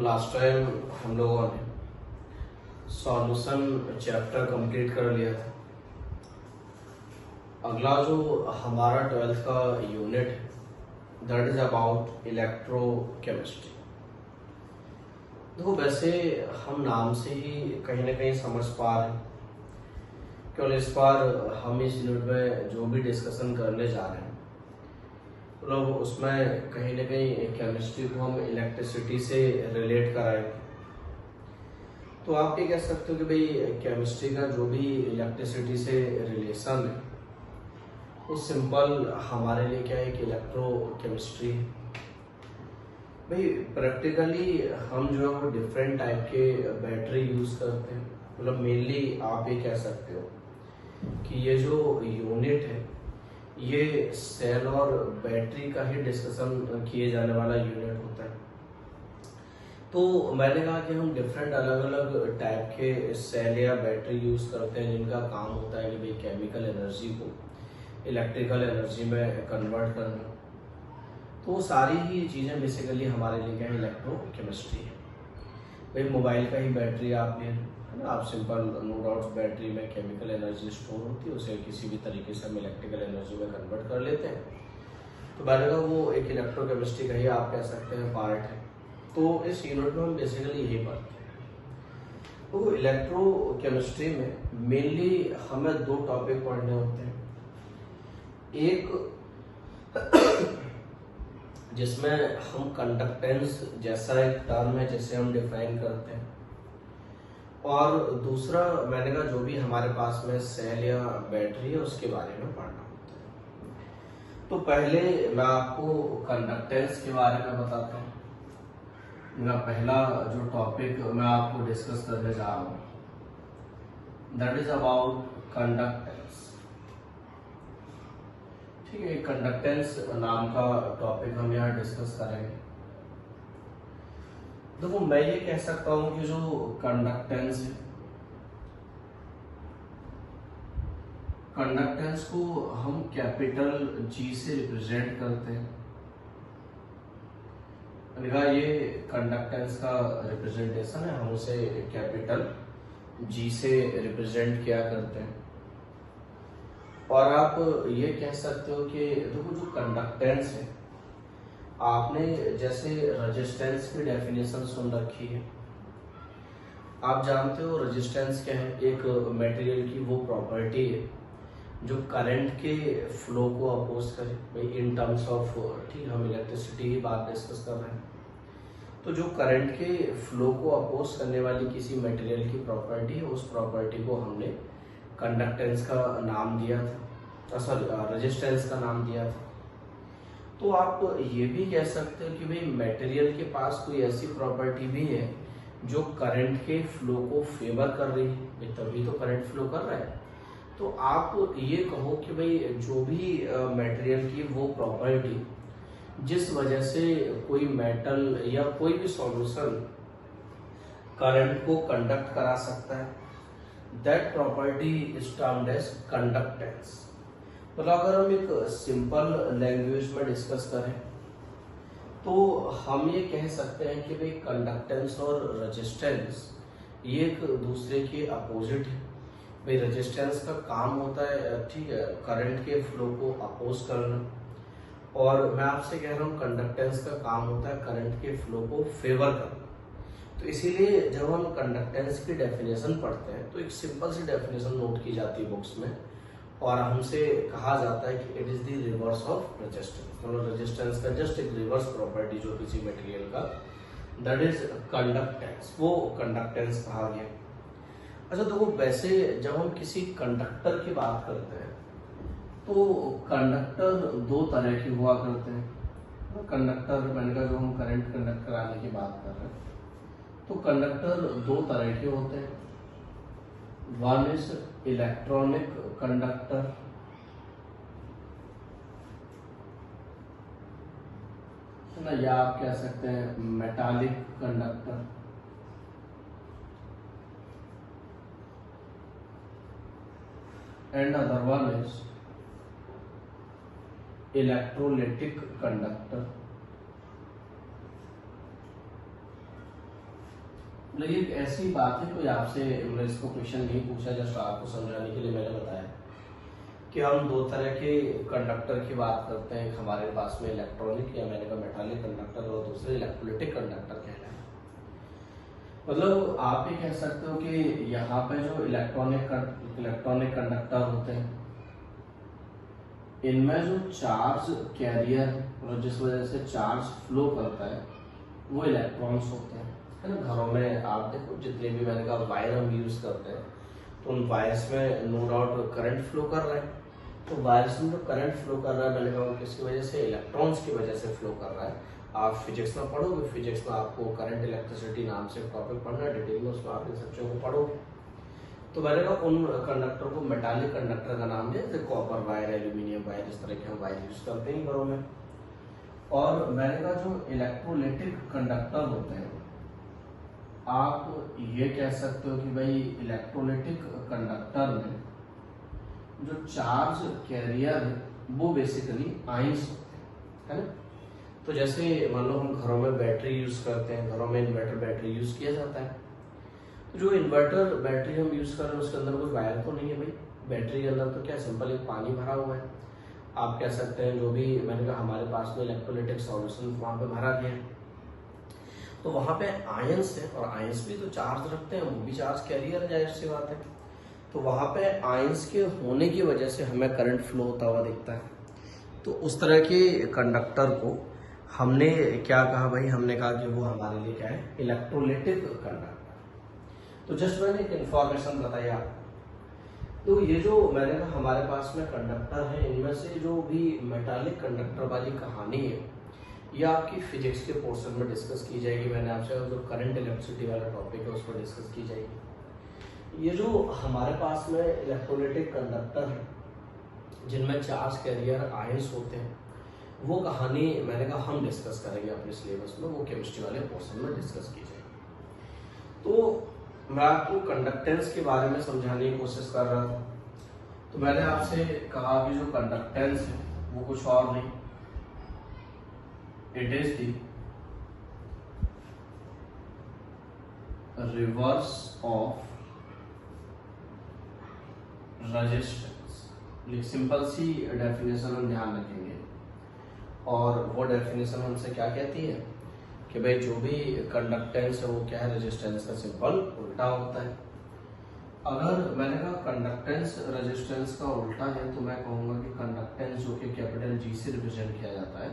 Last time हम लोगों ने सॉल्यूशन चैप्टर कंप्लीट कर लिया था। अगला जो हमारा 12th का यूनिट है दैट इज अबाउट इलेक्ट्रोकेमिस्ट्री। देखो वैसे हम नाम से ही कहीं ना कहीं समझ पा रहे हैं, केवल इस बार हम इस यूनिट में जो भी डिस्कशन करने जा रहे हैं मतलब उसमें कहीं ना कहीं केमिस्ट्री को हम इलेक्ट्रिसिटी से रिलेट कराएंगे। तो आप ये कह सकते हो कि भाई केमिस्ट्री का जो भी इलेक्ट्रिसिटी से रिलेशन है वो सिंपल हमारे लिए क्या है कि इलेक्ट्रोकेमिस्ट्री है। भाई प्रैक्टिकली हम जो है वो डिफरेंट टाइप के बैटरी यूज करते हैं। मतलब मेनली आप ये कह सकते हो कि ये जो यूनिट है ये सेल और बैटरी का ही डिस्कशन किए जाने वाला यूनिट होता है। तो मैंने कहा कि हम डिफरेंट अलग अलग टाइप के सेल या बैटरी यूज करते हैं जिनका काम होता है कि भाई केमिकल एनर्जी को इलेक्ट्रिकल एनर्जी में कन्वर्ट करना। तो वो सारी ही चीज़ें बेसिकली हमारे लिए क्या है इलेक्ट्रोकेमिस्ट्री है। भाई मोबाइल का ही बैटरी आप ले है ना, आप सिंपल नो डाउट बैटरी में केमिकल एनर्जी स्टोर होती है, उसे किसी भी तरीके से हम इलेक्ट्रिकल एनर्जी में कन्वर्ट कर लेते हैं। तो मैंने कहा वो एक इलेक्ट्रोकेमिस्ट्री का ही आप कह सकते हैं पार्ट है। तो इस यूनिट में हम बेसिकली यही पढ़ते हैं। तो इलेक्ट्रोकेमिस्ट्री में मेनली हमें दो टॉपिक पढ़ने होते हैं। एक जिसमें हम कंडक्टेंस जैसा एक टर्म है जिसे हम डिफाइन करते हैं, और दूसरा मैंने कहा जो भी हमारे पास में सेल या बैटरी है उसके बारे में पढ़ना होता है। तो पहले मैं आपको कंडक्टेंस के बारे में बताता हूँ। मेरा पहला जो टॉपिक मैं आपको डिस्कस करने जा रहा हूँ दैट इज अबाउट कंडक्टेंस। ठीक है, कंडक्टेंस नाम का टॉपिक हम यहाँ डिस्कस करेंगे। देखो मैं ये कह सकता हूँ कि जो कंडक्टेंस है, कंडक्टेंस को हम कैपिटल जी से रिप्रेजेंट करते हैं। ये कंडक्टेंस का रिप्रेजेंटेशन है, हम उसे कैपिटल जी से रिप्रेजेंट किया करते हैं। और आप ये कह सकते हो कि देखो जो कंडक्टेंस है, आपने जैसे रेजिस्टेंस की डेफिनेशन सुन रखी है। आप जानते हो रेजिस्टेंस क्या है, एक मटेरियल की वो प्रॉपर्टी है जो करंट के फ्लो को अपोज करे। भाई इन टर्म्स ऑफ ठीक हम इलेक्ट्रिसिटी की बात डिस्कस कर रहे हैं। तो जो करंट के फ्लो को अपोज करने वाली किसी मटेरियल की प्रॉपर्टी है, उस प्रॉपर्टी को हमने कंडक्टेंस का नाम दिया था, सॉरी रेजिस्टेंस का नाम दिया था। तो आप ये भी कह सकते हो कि भाई मटेरियल के पास कोई ऐसी प्रॉपर्टी भी है जो करंट के फ्लो को फेवर कर रही है, तभी तो करंट फ्लो कर रहा है। तो आप ये कहो कि भाई जो भी मटेरियल की वो प्रॉपर्टी जिस वजह से कोई मेटल या कोई भी सॉल्यूशन करंट को कंडक्ट करा सकता है, that property is termed as conductance. मतलब अगर हम एक सिंपल लैंग्वेज में डिस्कस करें तो हम ये कह सकते हैं कि भाई कंडक्टेंस और रेजिस्टेंस ये एक दूसरे के अपोजिट है। भाई रेजिस्टेंस का काम होता है ठीक है करंट के फ्लो को अपोज करना, और मैं आपसे कह रहा हूँ कंडक्टेंस का काम होता है करंट के फ्लो को फेवर करना। तो इसीलिए जब हम कंडक्टेंस की डेफिनेशन पढ़ते हैं तो एक सिंपल सी डेफिनेशन नोट की जाती है बुक्स में, और हमसे कहा जाता है कि it is the reverse of resistance. मतलब रेजिस्टेंस का जस्ट एक रिवर्स प्रॉपर्टी जो किसी मटेरियल का, दैट इज कंडक्टेंस, वो कंडक्टेंस कहा गया। अच्छा देखो वैसे जब हम किसी कंडक्टर की बात करते हैं तो कंडक्टर दो तरह के हुआ करते हैं। कंडक्टर मैंने कहा जो हम करंट कंडक्ट कराने की बात कर रहे हैं, तो कंडक्टर दो तरह के होते हैं। वन इज इलेक्ट्रॉनिक कंडक्टर, है ना, या आप कह सकते हैं metallic conductor. And other one is electrolytic conductor. मतलब ये एक ऐसी बात है, कोई आपसे मतलब इसको क्वेश्चन नहीं पूछा, जस्ट आपको समझाने के लिए मैंने बताया कि हम दो तरह के कंडक्टर की बात करते हैं। एक हमारे पास में इलेक्ट्रॉनिक या मैंने कहा मेटालिक कंडक्टर और दूसरे इलेक्ट्रोलाइटिक कंडक्टर कहलाए। मतलब आप ये कह सकते हो कि यहाँ पे जो इलेक्ट्रॉनिक कंडक्टर होते हैं इनमें जो चार्ज कैरियर और जिस वजह से चार्ज फ्लो करता है वो इलेक्ट्रॉन्स होते हैं, है ना। घरों में आप देखो जितने भी मैंने कहा वायर हम यूज करते हैं तो उन वायर्स में नो डाउट करंट फ्लो कर रहा है। तो वायर्स में जो करंट फ्लो कर रहा है मैंने कहा किसकी वजह से, इलेक्ट्रॉन्स की वजह से फ्लो कर रहा है। आप फिजिक्स में पढ़ोगे, फिजिक्स में आपको करंट इलेक्ट्रिसिटी नाम से टॉपिक पढ़ना है डिटेल में, उसमें आप इन सब चीजों को पढ़ोगे। तो मैंने कहा उन कंडक्टर को मेटालिक कंडक्टर का नाम दिया, जैसे कॉपर वायर, एल्यूमिनियम वायर, इस तरह के हम वायर यूज करते हैं घरों में। और मैंने कहा जो इलेक्ट्रोलाइटिक कंडक्टर होते हैं, आप ये कह सकते हो कि भाई इलेक्ट्रोलाइटिक कंडक्टर में जो चार्ज कैरियर है वो बेसिकली आयंस होते हैं, है ना। तो जैसे मान लो हम घरों में बैटरी यूज करते हैं, घरों में इन्वर्टर बैटरी यूज किया जाता है। तो जो इन्वर्टर बैटरी हम यूज कर रहे हैं उसके अंदर कोई वायर तो नहीं है भाई, बैटरी के अंदर तो क्या सिंपल एक पानी भरा हुआ है। आप कह सकते हैं जो भी मैंने कहा हमारे पास में इलेक्ट्रोलाइटिक सॉल्यूशन वहां पे भरा गया है, तो वहां पे आयंस है और आयंस भी तो चार्ज रखते हैं, वो भी चार्ज कैरियर है, जाहिर सी बात है। तो वहां पे आयंस के होने की वजह से हमें करंट फ्लो होता हुआ दिखता है। तो उस तरह के कंडक्टर को हमने क्या कहा भाई, हमने कहा कि वो हमारे लिए क्या है, इलेक्ट्रोलाइटिक कंडक्टर। तो जस्ट मैंने एक इंफॉर्मेशन बताई आपको। तो ये जो मैंने कहा हमारे पास में कंडक्टर है, इनमें से जो भी मेटालिक कंडक्टर वाली कहानी है ये आपकी फिजिक्स के पोर्शन में डिस्कस की जाएगी। मैंने आपसे जो करंट इलेक्ट्रिसिटी वाला टॉपिक है उस पर डिस्कस की जाएगी। ये जो हमारे पास में इलेक्ट्रोलाइटिक कंडक्टर है जिनमें चार्ज कैरियर आयंस होते हैं, वो कहानी मैंने कहा हम डिस्कस करेंगे अपने सिलेबस में, वो केमिस्ट्री वाले पोर्शन में डिस्कस की जाएगी। तो मैं आपको कंडक्टेंस के बारे में समझाने की कोशिश कर रहा था। तो मैंने आपसे कहा कि जो कंडक्टेंस है वो कुछ और नहीं, it is the reverse of resistance. Simple सी डेफिनेशन हम ध्यान रखेंगे, और वो डेफिनेशन हमसे क्या कहती है कि भाई जो भी कंडक्टेंस है वो क्या है, रेजिस्टेंस का सिंपल उल्टा होता है। अगर मैंने कहा कंडक्टेंस रेजिस्टेंस का उल्टा है तो मैं कहूंगा कि कंडक्टेंस जो कि कैपिटल जी से रिप्रेजेंट किया जाता है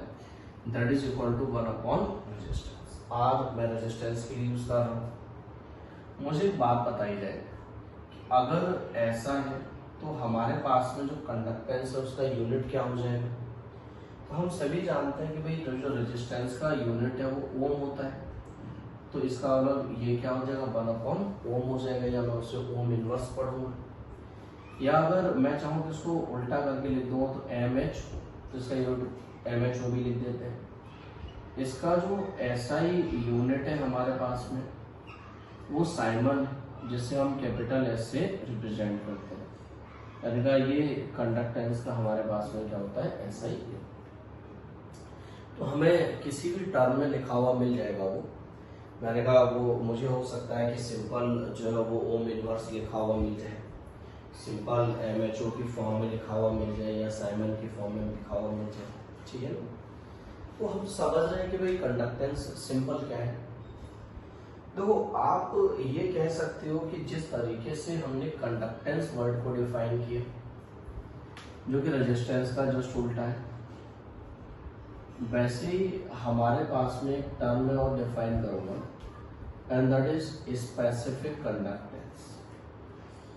that is equal to 1 upon resistance. R मैं रेजिस्टेंस के लिए यूज कर रहा हूं। मुझे एक बात बताई जाए, अगर ऐसा है तो हमारे पास में जो कंडक्टेंस है उसका यूनिट क्या हो जाएगा। तो हम सभी जानते हैं कि भाई जो रेजिस्टेंस का यूनिट है वो ओम होता है। तो इसका मतलब ये क्या हो जाएगा, 1 अपॉन ओम हो जाएगा, या मैं उससे ओम इनवर्स पढ़ूंगा। या अगर मैं चाहूँ कि इसको उल्टा करके लिख दूँ तो एम एच, तो इसका यूनिट एम एच ओ भी लिख देते हैं। इसका जो एसआई यूनिट है हमारे पास में वो साइमन, जिसे हम कैपिटल एस से रिप्रेजेंट करते हैं। यानी कि ये कंडक्टेंस का हमारे पास में क्या होता है, एसआई। तो हमें किसी भी टर्म में लिखा हुआ मिल जाएगा वो, मैंने कहा वो मुझे हो सकता है कि सिंपल जो है वो ओम इनवर्स लिखा हुआ मिल जाए, सिंपल एमएचओ की फॉर्म में लिखा हुआ मिल जाए, या साइमन की फॉर्म में लिखा हुआ मिल जाए, ठीक है ना। तो हम समझ रहे हैं कि भाई कंडक्टेंस सिंपल क्या है। देखो आप ये कह सकते हो कि जिस तरीके से हमने कंडक्टेंस वर्ड को डिफाइन किया जो कि रेजिस्टेंस का जस्ट उल्टा है, वैसे ही हमारे पास में एक टर्म में और डिफाइन करूंगा, and that is specific conductance.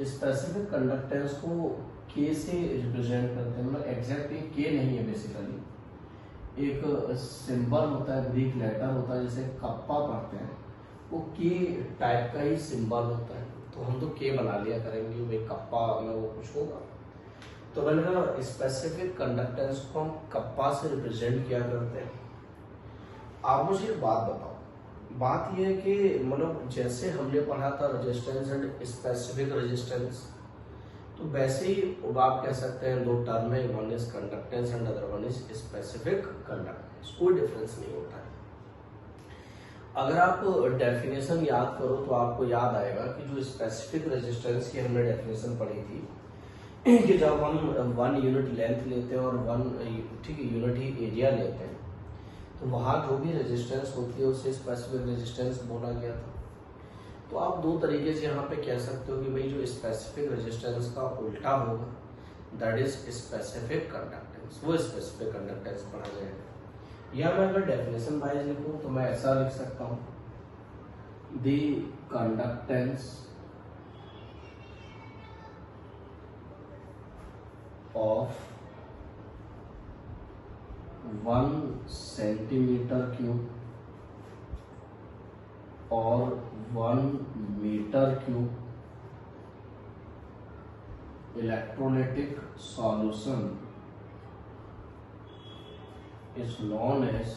Specific conductance को के से रिप्रेजेंट करते हैं, मतलब एग्जैक्टली के नहीं है, बेसिकली एक सिंबल होता है, ग्रीक लेटर होता है, जैसे कप्पा पढ़ते हैं वो के टाइप का ही सिंबल होता है। तो हम तो के बना लिया करेंगे भाई कप्पा में वो कुछ होगा। तो मैंने कहा स्पेसिफिक कंडक्टेंस को हम कप्पा से रिप्रेजेंट किया करते हैं। आप मुझे एक बात बताओ, बात यह है कि मतलब जैसे हमने पढ़ा था रेजिस्टेंस एंड स्पेसिफिक रेजिस्टेंस, तो वैसे ही आप कह सकते हैं दो टर्म है, one is conductance and other one is specific conductance, कोई डिफरेंस नहीं होता है। अगर आप डेफिनेशन याद करो तो आपको याद आएगा कि जो स्पेसिफिक रेजिस्टेंस की हमने डेफिनेशन पढ़ी थी कि जब हम 1 यूनिट लेंथ लेते हैं और 1 ठीक है यूनिट ही एरिया लेते हैं तो वहाँ जो भी रेजिस्टेंस होती है उसे स्पेसिफिक रेजिस्टेंस बोला गया था। तो आप दो तरीके से यहाँ पे कह सकते हो कि भाई जो स्पेसिफिक रेजिस्टेंस का उल्टा होगा दैट इज स्पेसिफिक कंडक्टेंस, वो स्पेसिफिक कंडक्टेंस पढ़ा जाएगा। या मैं अगर डेफिनेशन वाइज लिखूं तो मैं ऐसा लिख सकता हूं the conductance of 1 centimetre cube और 1 metre cube electrolytic solution is known as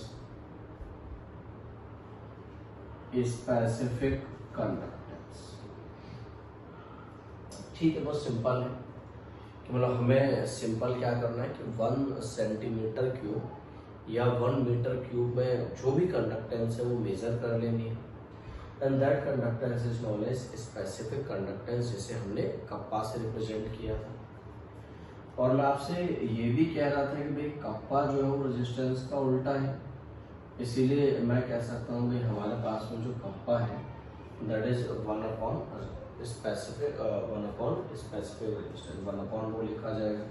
specific conductance। ठीक है, बहुत सिंपल है कि मतलब हमें सिंपल क्या करना है कि 1 सेंटीमीटर क्यूब या 1 मीटर क्यूब में जो भी कंडक्टेंस है वो मेजर कर लेनी है and that conductance is known as specific conductance, जिसे हमने कप्पा से रिप्रेजेंट किया था। और मैं आपसे ये भी कह रहा था कि भाई कप्पा जो है वो रेजिस्टेंस का उल्टा है, इसीलिए मैं कह सकता हूँ भाई हमारे पास में जो कप्पा है that is 1 upon specific resistance, 1 upon वो लिखा जाएगा।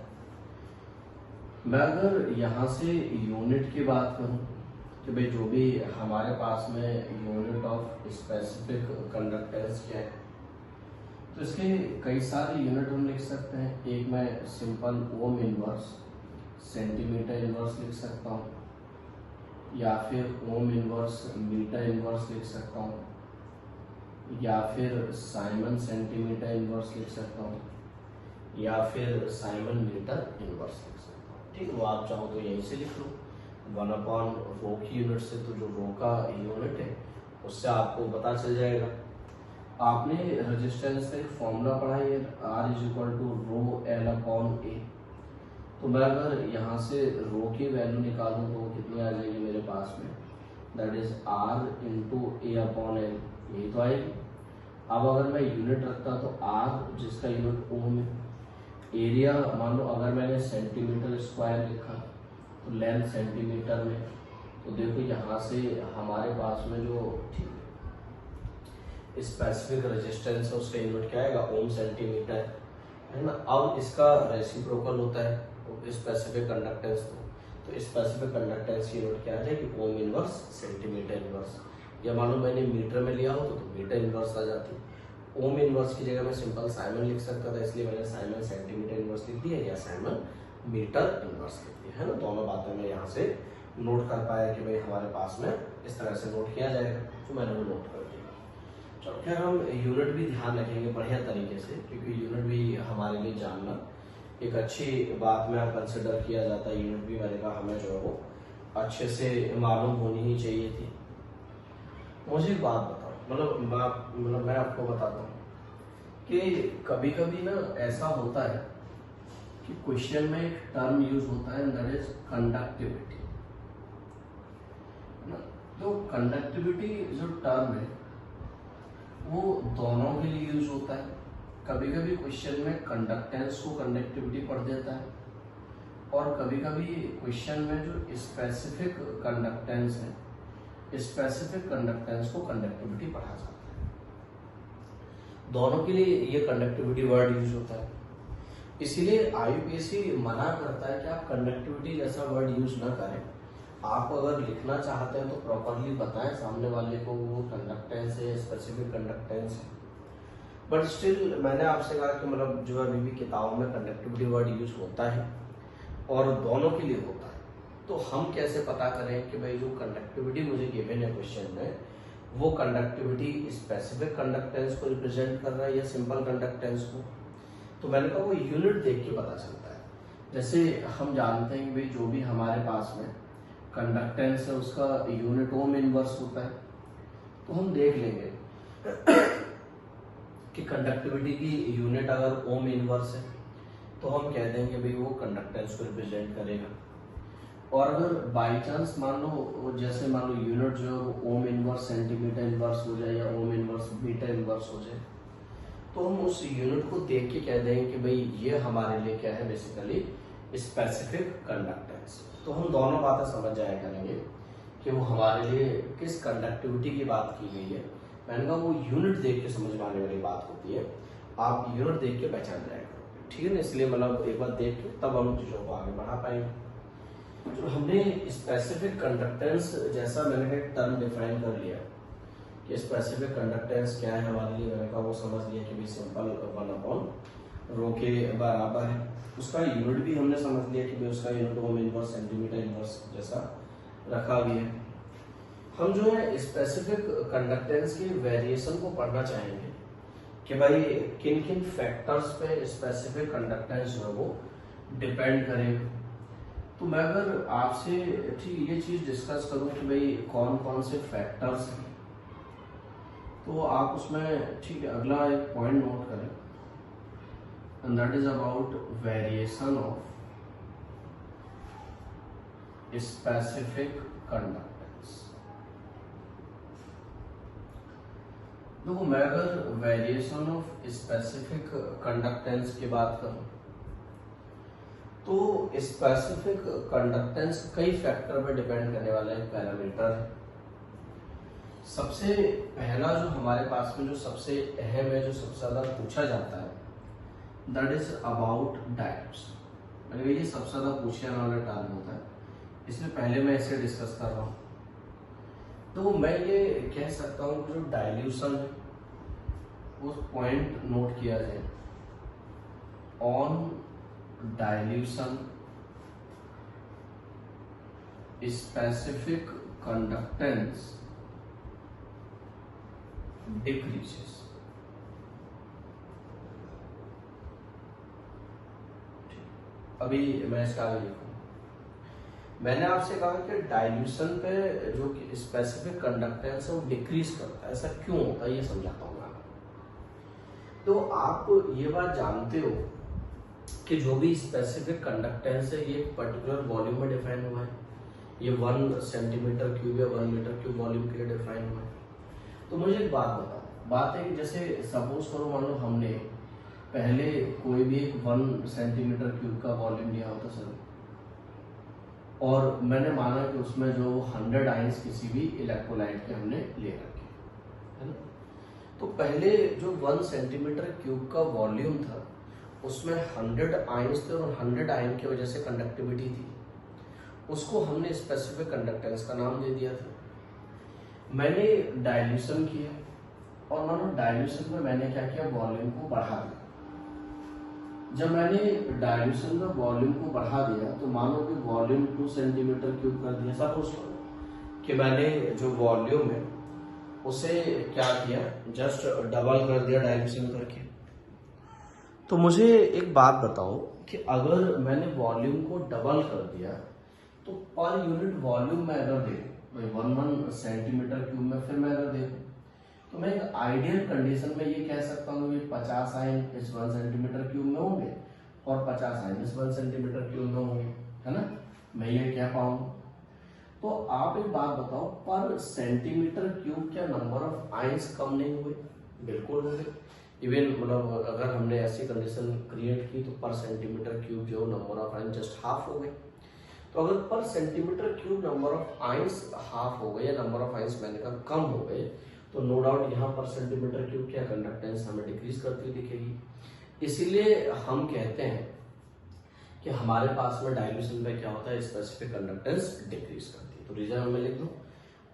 मैं अगर यहाँ से यूनिट की बात करूँ कि भाई जो भी हमारे पास में यूनिट ऑफ स्पेसिफिक कंडक्टेंस क्या है तो इसके कई सारे यूनिट हम लिख सकते हैं। एक मैं simple ohm inverse centimetre inverse लिख सकता हूँ, या फिर ओम इनवर्स मीटर इनवर्स लिख सकता हूँ, या फिर साइमन सेंटीमीटर इनवर्स लिख सकता हूँ, या फिर साइमन मीटर इनवर्स लिख सकता हूँ। ठीक है, वो आप चाहो तो यहीं से लिख लो 1 अपॉन रो की यूनिट से, तो जो रो का यूनिट है उससे आपको पता चल जाएगा। आपने रेजिस्टेंस का एक फॉर्मूला पढ़ा है R is equal to rho L upon A. तो मैं अगर यहाँ से रो की वैल्यू निकालूँ तो कितनी आ जाएगी मेरे पास में, that is R into A upon L, यही तो आएगी। अब अगर मैं यूनिट रखता तो R जिसका यूनिट ओम है, एरिया मान लो अगर मैंने सेंटीमीटर स्क्वायर लिखा तो लेंथ सेंटीमीटर में, तो देखो यहाँ से हमारे पास में जो स्पेसिफिक रेजिस्टेंस है उसका यूनिट क्या आएगा, ओम सेंटीमीटर है ना। अब इसका रेसिप्रोकल होता है स्पेसिफिक कंडक्टेंस तो स्पेसिफिक कंडक्टेंस की यूनिट क्या आ जाएगी, ओम इनवर्स सेंटीमीटर इनवर्स। या मान लो मैंने मीटर में लिया हो तो मीटर इनवर्स आ जाती। ओम इनवर्स की जगह मैं सिंपल साइमन लिख सकता था, इसलिए मैंने साइमन सेंटीमीटर इनवर्स लिख दिया या साइमन मीटर इनवर्स लिख दिया है ना। दोनों बातें मैं यहाँ से नोट कर पाया कि भाई हमारे पास में इस तरह से नोट किया जाएगा, तो मैंने वो नोट कर दिया। चलो खैर हम यूनिट भी ध्यान रखेंगे बढ़िया तरीके से, क्योंकि यूनिट भी हमारे लिए जानना एक अच्छी बात में कंसिडर किया जाता है। यूनिट भी मैंने कहा हमें जो है वो अच्छे से मालूम होनी ही चाहिए थी। मुझे एक बात बताओ, मतलब मैं आपको बताता हूँ कि कभी कभी ना ऐसा होता है कि क्वेश्चन में एक टर्म यूज होता है दैट इज कंडक्टिविटी। तो कंडक्टिविटी जो टर्म है वो दोनों के लिए यूज होता है। कभी कभी क्वेश्चन में कंडक्टेंस को कंडक्टिविटी पढ़ देता है, और कभी कभी क्वेश्चन में जो स्पेसिफिक कंडक्टेंस है स्पेसिफिक कंडक्टेंस को कंडक्टिविटी पढ़ा जाता है। दोनों के लिए ये कंडक्टिविटी वर्ड यूज होता है। इसीलिए IUPAC मना करता है कि आप कंडक्टिविटी जैसा वर्ड यूज ना करें। आप अगर लिखना चाहते हैं तो प्रॉपरली बताएं सामने वाले को वो कंडक्टेंस है स्पेसिफिक कंडक्टेंस है। बट स्टिल मैंने आपसे कहा कि मतलब जो अभी भी किताबों में कंडक्टिविटी वर्ड यूज होता है और दोनों के लिए होता है, तो हम कैसे पता करें कि भाई जो कंडक्टिविटी मुझे गिवन है क्वेश्चन में वो कंडक्टिविटी स्पेसिफिक कंडक्टेंस को रिप्रेजेंट कर रहा है या सिंपल कंडक्टेंस को। तो मैंने कहा वो यूनिट देख के पता चलता है। जैसे हम जानते हैं भाई जो भी हमारे पास में कंडक्टेंस है उसका यूनिट ओम इनवर्स होता है, तो हम देख लेंगे कि कंडक्टिविटी की यूनिट अगर ओम इनवर्स है तो हम कह देंगे भाई वो कंडक्टेंस को रिप्रेजेंट करेगा। और अगर बाई चांस मान लो, जैसे मान लो यूनिट जो है वो ओम इनवर्स सेंटीमीटर इनवर्स हो जाए या ओम इनवर्स मीटर इनवर्स हो जाए, तो हम उस यूनिट को देख के कह देंगे कि भाई ये हमारे लिए क्या है, बेसिकली स्पेसिफिक कंडक्टेंस। तो हम दोनों बातें समझ जाया करेंगे कि वो हमारे लिए किस कंडक्टिविटी की बात की गई है। मैंने कहा वो यूनिट देख के समझ में आने वाली बात होती है, आप यूनिट देख के पहचान जाया करोगे, ठीक है ना। इसलिए मतलब एक बार देख के तब हम चीजों को आगे बढ़ा पाएंगे। तो हमने स्पेसिफिक कंडक्टेंस जैसा मैंने एक टर्म डिफाइन कर लिया कि स्पेसिफिक कंडक्टेंस क्या है हमारे लिए, मैंने कहा वो समझ लिया कि भी सिंपल 1/ρ के बराबर है। उसका यूनिट भी हमने समझ लिया कि भाई उसका unit ohm inverse centimetre inverse जैसा रखा भी है। हम जो है स्पेसिफिक कंडक्टेंस के वेरिएशन को पढ़ना चाहेंगे कि भाई किन किन फैक्टर्स पे स्पेसिफिक कंडक्टेंस जो है वो डिपेंड करेगा। तो मैं अगर आपसे ठीक ये चीज डिस्कस करूं कि भाई कौन कौन से फैक्टर्स हैं, तो आप उसमें ठीक है अगला एक पॉइंट नोट करें, and that is about variation of specific conductance. देखो मैं अगर वेरिएशन ऑफ स्पेसिफिक कंडक्टेंस की बात करूं तो स्पेसिफिक कंडक्टेंस कई फैक्टर पर डिपेंड करने वाला एक पैरामीटर है। सबसे पहला जो हमारे पास में जो सबसे अहम है, जो सबसे ज्यादा पूछा जाता है, दैट इज अबाउट डायल्यूशन। मतलब ये सबसे ज्यादा पूछने वाला टर्म होता है, इसलिए पहले मैं इसे डिस्कस कर रहा हूँ। तो मैं ये कह सकता हूँ कि जो डायल्यूशन है वो पॉइंट नोट किया जाए, on dilution specific conductance decreases. अभी मैं इसका आगे लिखूं, मैंने आपसे कहा कि डायल्यूशन पे जो स्पेसिफिक कंडक्टेंस है वो डिक्रीज करता है। ऐसा क्यों होता है ये समझाता हूँ मैं। तो आप ये बात जानते हो कि जो भी स्पेसिफिक कंडक्टेंस है ये पर्टिकुलर वॉल्यूम में डिफाइन हुआ है। ये 1 सेंटीमीटर क्यूब या 1 मीटर क्यूब वॉल्यूम के लिए डिफाइन हुआ है। तो मुझे एक बात बताओ, बात है कि जैसे सपोज करो मान लो हमने पहले कोई भी एक 1 सेंटीमीटर क्यूब का वॉल्यूम लिया होता सर, और मैंने माना कि उसमें जो 100 आयंस किसी भी इलेक्ट्रोलाइट के हमने ले रखे, है ना। तो पहले जो 1 सेंटीमीटर क्यूब का वॉल्यूम था उसमें 100 आयंस थे और 100 आयन की वजह से कंडक्टिविटी थी, उसको हमने स्पेसिफिक कंडक्टेंस का नाम दे दिया था। मैंने डायल्यूशन किया और मानो डायल्यूशन में मैंने क्या किया, वॉल्यूम को बढ़ा दिया। जब मैंने डायल्यूशन में वॉल्यूम को बढ़ा दिया तो मानो कि वॉल्यूम 2 सेंटीमीटर क्यूब कर दिया। सपोज करो कि मैंने जो वॉल्यूम है उसे क्या किया, जस्ट डबल कर दिया डायल्यूशन करके। तो मुझे एक बात बताओ कि अगर मैंने वॉल्यूम को डबल कर दिया तो पर यूनिट वॉल्यूम में अगर देखूं 1 सेंटीमीटर क्यूब में, फिर मैं अगर देखूं तो मैं एक आइडियल कंडीशन में ये कह सकता हूँ कि 50 आयन इस 1 सेंटीमीटर क्यूब में होंगे और 50 आयन इस 1 सेंटीमीटर क्यूब में होंगे, है ना। मैं ये कह पाऊंगा। तो आप एक बात बताओ, पर सेंटीमीटर क्यूब क्या नंबर ऑफ आयंस कम नहीं हुए? बिल्कुल हुए। इवन मतलब अगर हमने ऐसी कंडीशन क्रिएट की तो पर सेंटीमीटर क्यूब जो number of ions just half हो गए। तो अगर पर centimetre cube number of ions half हो गए या नंबर ऑफ आयंस मैंने कहा कम हो गए, तो नो डाउट यहाँ पर सेंटीमीटर क्यूब क्या कंडक्टेंस हमें डिक्रीज करती दिखेगी। इसीलिए हम कहते हैं कि हमारे पास में डायल्यूशन पे क्या होता है, स्पेसिफिक कंडक्टेंस डिक्रीज करती है। तो रीजन हमें लिख दो,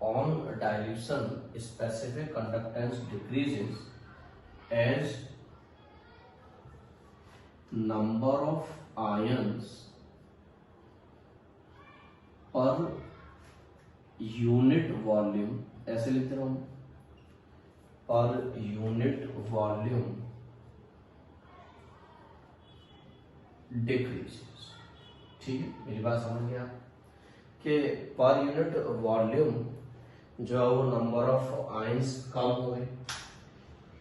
on dilution specific conductance decreases as number of ions per unit volume, ऐसे लिखते रहो, पर यूनिट वॉल्यूम डिक्रीजेस। ठीक है, मेरी बात समझ गया कि पर यूनिट वॉल्यूम जो है वो नंबर ऑफ आयंस कम हो गए।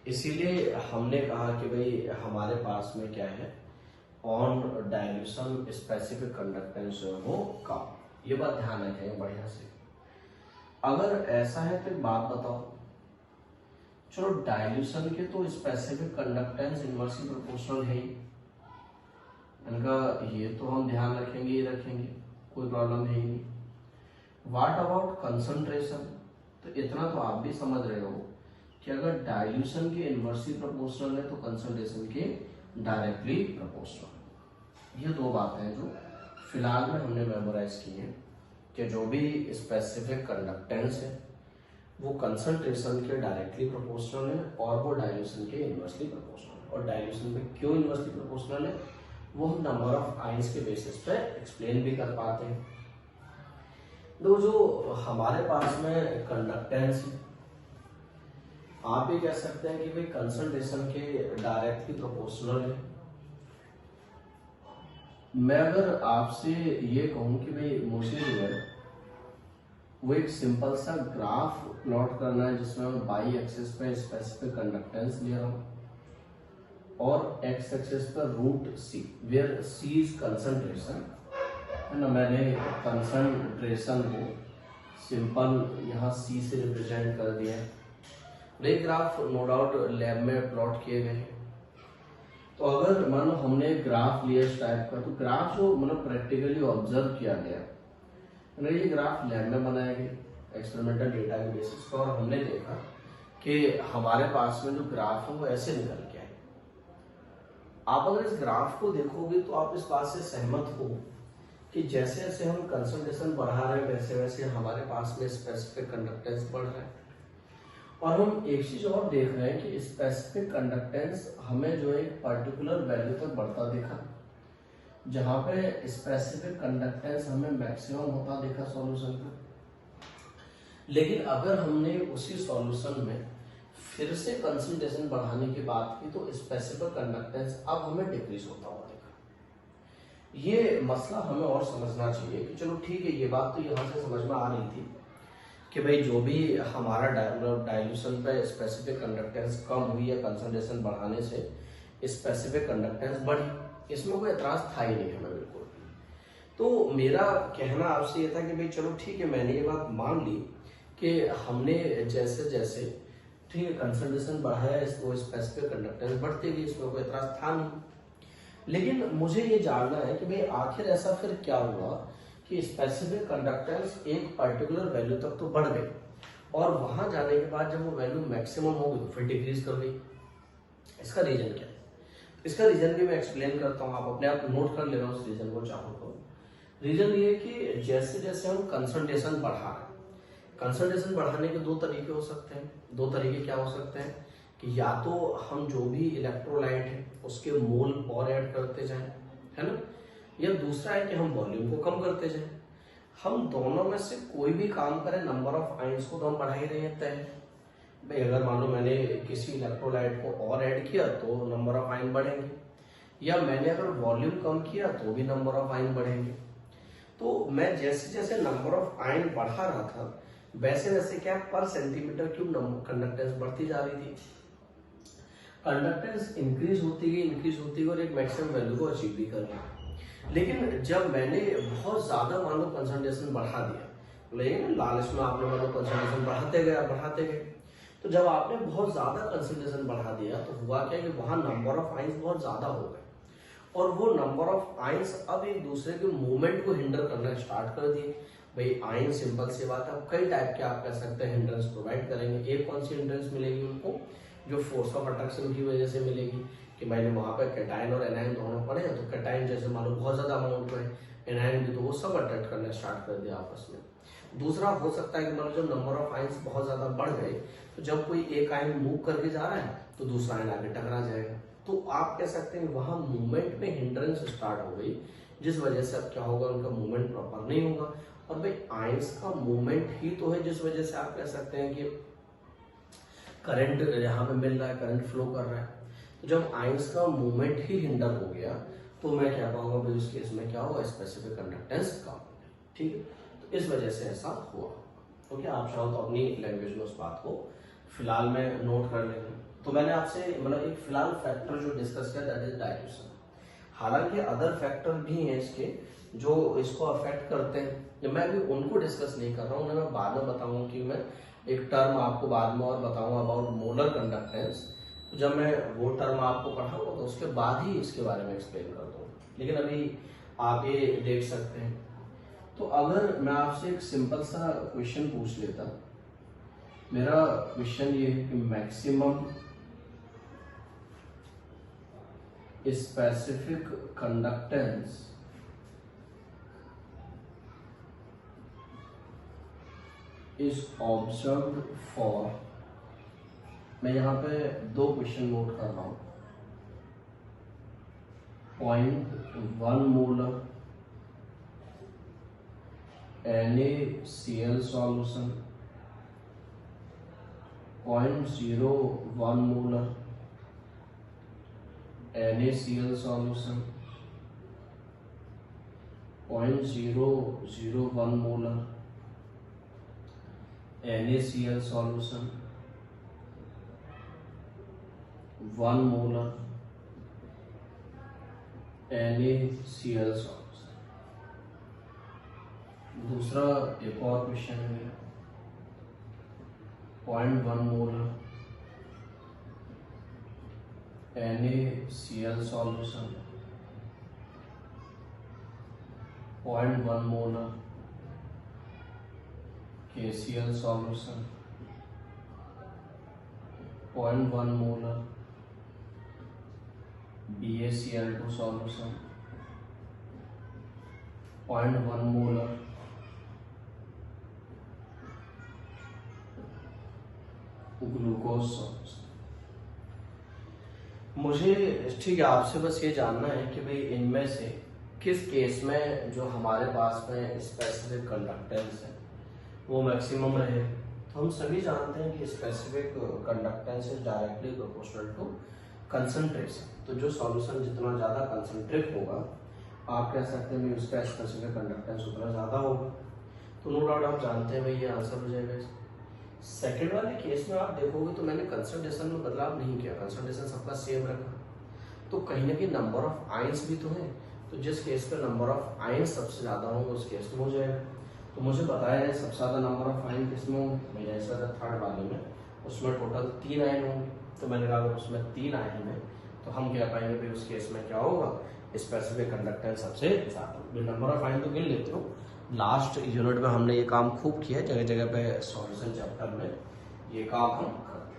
इसीलिए हमने कहा कि भाई हमारे पास में क्या है, ऑन डायल्यूशन स्पेसिफिक कंडक्टेंस जो है वो कम। ये बात ध्यान रखेंगे बढ़िया से। अगर ऐसा है तो एक बात बताओ, चलो डाइल्यूशन के तो स्पेसिफिक कंडक्टेंस इनवर्सली प्रोपोर्शनल है ही, इनका ये तो हम ध्यान रखेंगे ही रखेंगे, कोई प्रॉब्लम है ही नहीं। What about concentration? तो इतना तो आप भी समझ रहे हो कि अगर डाइल्यूशन के इनवर्सली प्रोपोर्शनल है तो कंसंट्रेशन के डायरेक्टली प्रोपोर्शनल। ये दो बातें हैं जो फिलहाल में हमने मेमोराइज की हैं कि जो भी स्पेसिफिक कंडक्टेंस है वो कंसंट्रेशन के डायरेक्टली प्रोपोर्शनल है और वो डाइल्यूशन के इनवर्सली प्रोपोर्शनल है। और डाइल्यूशन में क्यों इनवर्सली प्रोपोर्शनल है वो हम नंबर ऑफ आयंस के बेसिस पे एक्सप्लेन भी कर पाते हैं। तो जो हमारे पास में कंडक्टेंस है, आप ये कह सकते हैं कि भाई कंसंट्रेशन के डायरेक्टली प्रोपोर्शनल है। मैं अगर आपसे ये कहूं कि भाई मुझे जो है वो एक सिंपल सा ग्राफ प्लॉट करना है जिसमें मैं बाई एक्सिस पे स्पेसिफिक कंडक्टेंस ले रहा हूं और एक्स एक्सिस पर root C, where C is concentration है ना। मैंने कंसंट्रेशन को सिंपल यहाँ सी से रिप्रेजेंट कर दिया है। ये ग्राफ नो डाउट लैब में प्लॉट किए गए हैं। तो अगर मान लो हमने ग्राफ लिया इस टाइप का, तो ग्राफ जो मतलब प्रैक्टिकली ऑब्जर्व किया गया, ये ग्राफ लैब में बनाया गया एक्सपेरिमेंटल डेटा के बेसिस पर, और हमने देखा कि हमारे पास में जो ग्राफ है वो ऐसे निकल के आए। आप अगर इस ग्राफ को देखोगे तो आप इस बात से सहमत हो कि जैसे जैसे हम कंसंट्रेशन बढ़ा रहे हैं वैसे वैसे हमारे पास में स्पेसिफिक कंडक्टेंस बढ़ रहा है। और हम एक चीज और देख रहे हैं कि स्पेसिफिक कंडक्टेंस हमें जो एक पर्टिकुलर वैल्यू तक बढ़ता दिखा, जहां पे स्पेसिफिक कंडक्टेंस हमें मैक्सिमम होता दिखा सॉल्यूशन का। लेकिन अगर हमने उसी सॉल्यूशन में फिर से कंसंट्रेशन बढ़ाने की बात की तो स्पेसिफिक कंडक्टेंस अब हमें डिक्रीज होता हुआ दिखा। ये मसला हमें और समझना चाहिए कि चलो ठीक है, ये बात तो यहाँ से समझ में आ रही थी कि भाई जो भी हमारा डाइल्यूशन पे स्पेसिफिक कंडक्टेंस कम हुई या कंसंट्रेशन बढ़ाने से स्पेसिफिक कंडक्टेंस बढ़ी, इसमें कोई एतराज था ही नहीं हमें बिल्कुल। तो मेरा कहना आपसे ये था कि भाई चलो ठीक है, मैंने ये बात मान ली कि हमने जैसे जैसे ठीक है कंसंट्रेशन बढ़ाया इसको स्पेसिफिक कंडक्टेंस बढ़ती गई, इसमें कोई एतराज था नहीं। लेकिन मुझे ये जानना है कि भाई आखिर ऐसा फिर क्या हुआ कि स्पेसिफिक कंडक्टेंस एक पर्टिकुलर वैल्यू तक तो बढ़ गई और वहां जाने के बाद जब वो वैल्यू मैक्सिमम हो गई तो फिर डिक्रीज कर गई। इसका रीजन क्या है? इसका रीजन भी मैं एक्सप्लेन करता हूँ, आप अपने आप नोट कर लेना उस रीजन को चाहो तो। रीजन ये कि जैसे जैसे हम कंसंट्रेशन बढ़ा रहे हैं, कंसंट्रेशन बढ़ाने के दो तरीके हो सकते हैं। दो तरीके क्या हो सकते हैं कि या तो हम जो भी इलेक्ट्रोलाइट है उसके मोल और ऐड करते जाएं, है ना, या दूसरा है कि हम वॉल्यूम को कम करते जाएं। हम दोनों में से कोई भी काम करें, नंबर ऑफ आयंस को तो हम बढ़ा ही रहे हैं। भाई अगर मान लो मैंने किसी इलेक्ट्रोलाइट को और ऐड किया तो नंबर ऑफ आयन बढ़ेंगे, या मैंने अगर वॉल्यूम कम किया तो भी नंबर ऑफ आयन बढ़ेंगे। तो मैं जैसे जैसे नंबर ऑफ आयन बढ़ा रहा था वैसे वैसे क्या पर सेंटीमीटर क्यूब कंडक्टेंस बढ़ती जा रही थी। कंडक्टेंस इंक्रीज होती गई और एक मैक्सिमम वैल्यू को अचीव भी कर रही। लेकिन जब मैंने बहुत ज्यादा मान लो कंसंट्रेशन बढ़ा दिया, लेकिन लालच में आपने मान लो कंसंट्रेशन बढ़ाते गए, तो जब आपने बहुत ज्यादा कंसंट्रेशन बढ़ा दिया तो हुआ क्या कि वहां नंबर ऑफ आयंस बहुत ज्यादा हो गए और वो नंबर ऑफ आयंस अब एक दूसरे के मूवमेंट को हिंडर करना स्टार्ट कर दिए। भाई आयन सिंपल सी बात है, कई टाइप के आप कह सकते हैं हिंड्रेंस प्रोवाइड करेंगे। एक कौन सी हिंड्रेंस मिलेगी उनको, जो फोर्स ऑफ अट्रैक्शन की वजह से मिलेगी कि मैंने वहां पर कैटायन और एनायन दोनों पढ़े हैं, तो कैटायन जैसे मान लो बहुत ज्यादा अमाउंट में, एनायन भी तो वो सब अट्रैक्ट करना स्टार्ट कर दिया आपस में। दूसरा हो सकता है कि मान लो जब नंबर ऑफ आयंस बहुत ज्यादा बढ़ गए तो जब कोई एक आयन मूव करके जा रहा है तो दूसरा आयन आगे टकरा जाएगा, तो आप कह सकते हैं वहां मूवमेंट में हिंड्रेंस स्टार्ट हो गई, जिस वजह से अब क्या होगा, उनका मूवमेंट प्रॉपर नहीं होगा। और भाई आयंस का मूवमेंट ही तो है जिस वजह से आप कह सकते हैं कि करंट यहाँ पे मिल रहा है, करंट फ्लो कर रहा है। तो जब आयंस का मूवमेंट ही हिंडर हो गया तो मैं क्या कहूँगा भाई उस केस में क्या होगा, स्पेसिफिक कंडक्टेंस कम हो गया। ठीक है, तो इस वजह से ऐसा हुआ। तो क्या आप चाहो तो अपनी लैंग्वेज में उस बात को फिलहाल में नोट कर लेंगे। तो मैंने आपसे मतलब एक फिलहाल फैक्टर जो डिस्कस किया दैट इज डाइल्यूशन। हालांकि अदर फैक्टर भी हैं इसके, जो इसको अफेक्ट करते हैं, मैं अभी उनको डिस्कस नहीं कर रहा हूँ, उन्हें मैं बाद में बताऊंगा कि मैं एक टर्म आपको बाद में और बताऊंगा अबाउट मोलर कंडक्टेंस। तो जब मैं वो टर्म आपको पढ़ाऊंगा तो उसके बाद ही इसके बारे में एक्सप्लेन कर दूंगा, लेकिन अभी आप ये देख सकते हैं। तो अगर मैं आपसे एक सिंपल सा क्वेश्चन पूछ लेता, मेरा क्वेश्चन ये है कि maximum specific conductance is observed for, मैं यहाँ पे दो क्वेश्चन नोट कर रहा हूँ, 0.1 molar NaCl solution, 0.01 molar NaCl solution, 0.001 molar NaCl solution, 1 molar NaCl solution. दूसरा एक और क्वेश्चन है मेरा, 0.1 molar NaCl solution, 0.1 molar KCl solution, 0.1 molar BaCl2 solution, 0.1 molar glucose solution. मुझे ठीक है आपसे बस ये जानना है कि भाई इनमें से किस केस में जो हमारे पास में स्पेसिफिक कंडक्टेंस है वो मैक्सिमम रहे। तो हम सभी जानते हैं कि specific conductance is directly proportional to concentration. तो जो सॉल्यूशन जितना ज़्यादा कंसंट्रेट होगा, आप कह सकते हैं उसका स्पेसिफिक कंडक्टेंस उतना ज़्यादा होगा। तो नो डाउट आप जानते हैं भाई ये आंसर हो जाएगा। सेकेंड वाले केस में आप देखोगे तो मैंने कंसंट्रेशन में बदलाव नहीं किया, कंसंट्रेशन सबका सेम रखा। तो कहीं ना कहीं नंबर ऑफ आयंस भी तो है, तो जिस केस पे नंबर ऑफ आयंस सबसे ज़्यादा होंगे उस केस में हो जाएगा। तो मुझे बताया है सबसे ज़्यादा नंबर ऑफ आयन किस में होंगे, मेरा ऐसा थर्ड वाले में, उसमें टोटल 3 आयन होंगे। तो मैंने कहा अगर उसमें 3 आयन है तो हम कह पाएंगे भाई उस केस में क्या होगा, स्पेसिफिक कंडक्टेंस सबसे ज़्यादा। नंबर ऑफ आयन तो गिन लेते हो, लास्ट यूनिट में हमने ये काम खूब किया, जगह जगह पे सॉल्यूशन चैप्टर में ये काम हम करते हैं।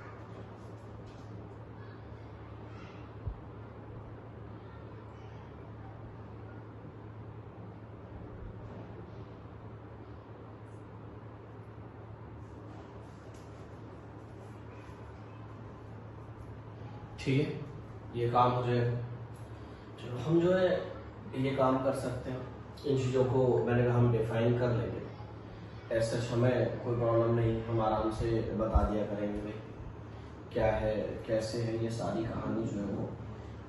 ठीक है, ये काम हो जाएगा। चलो हम जो है ये काम कर सकते हैं, इन चीज़ों को मैंने कहा हम डिफाइन कर लेंगे, ऐसा हमें कोई प्रॉब्लम नहीं, हम आराम से बता दिया करेंगे क्या है कैसे है। ये सारी कहानी जो है वो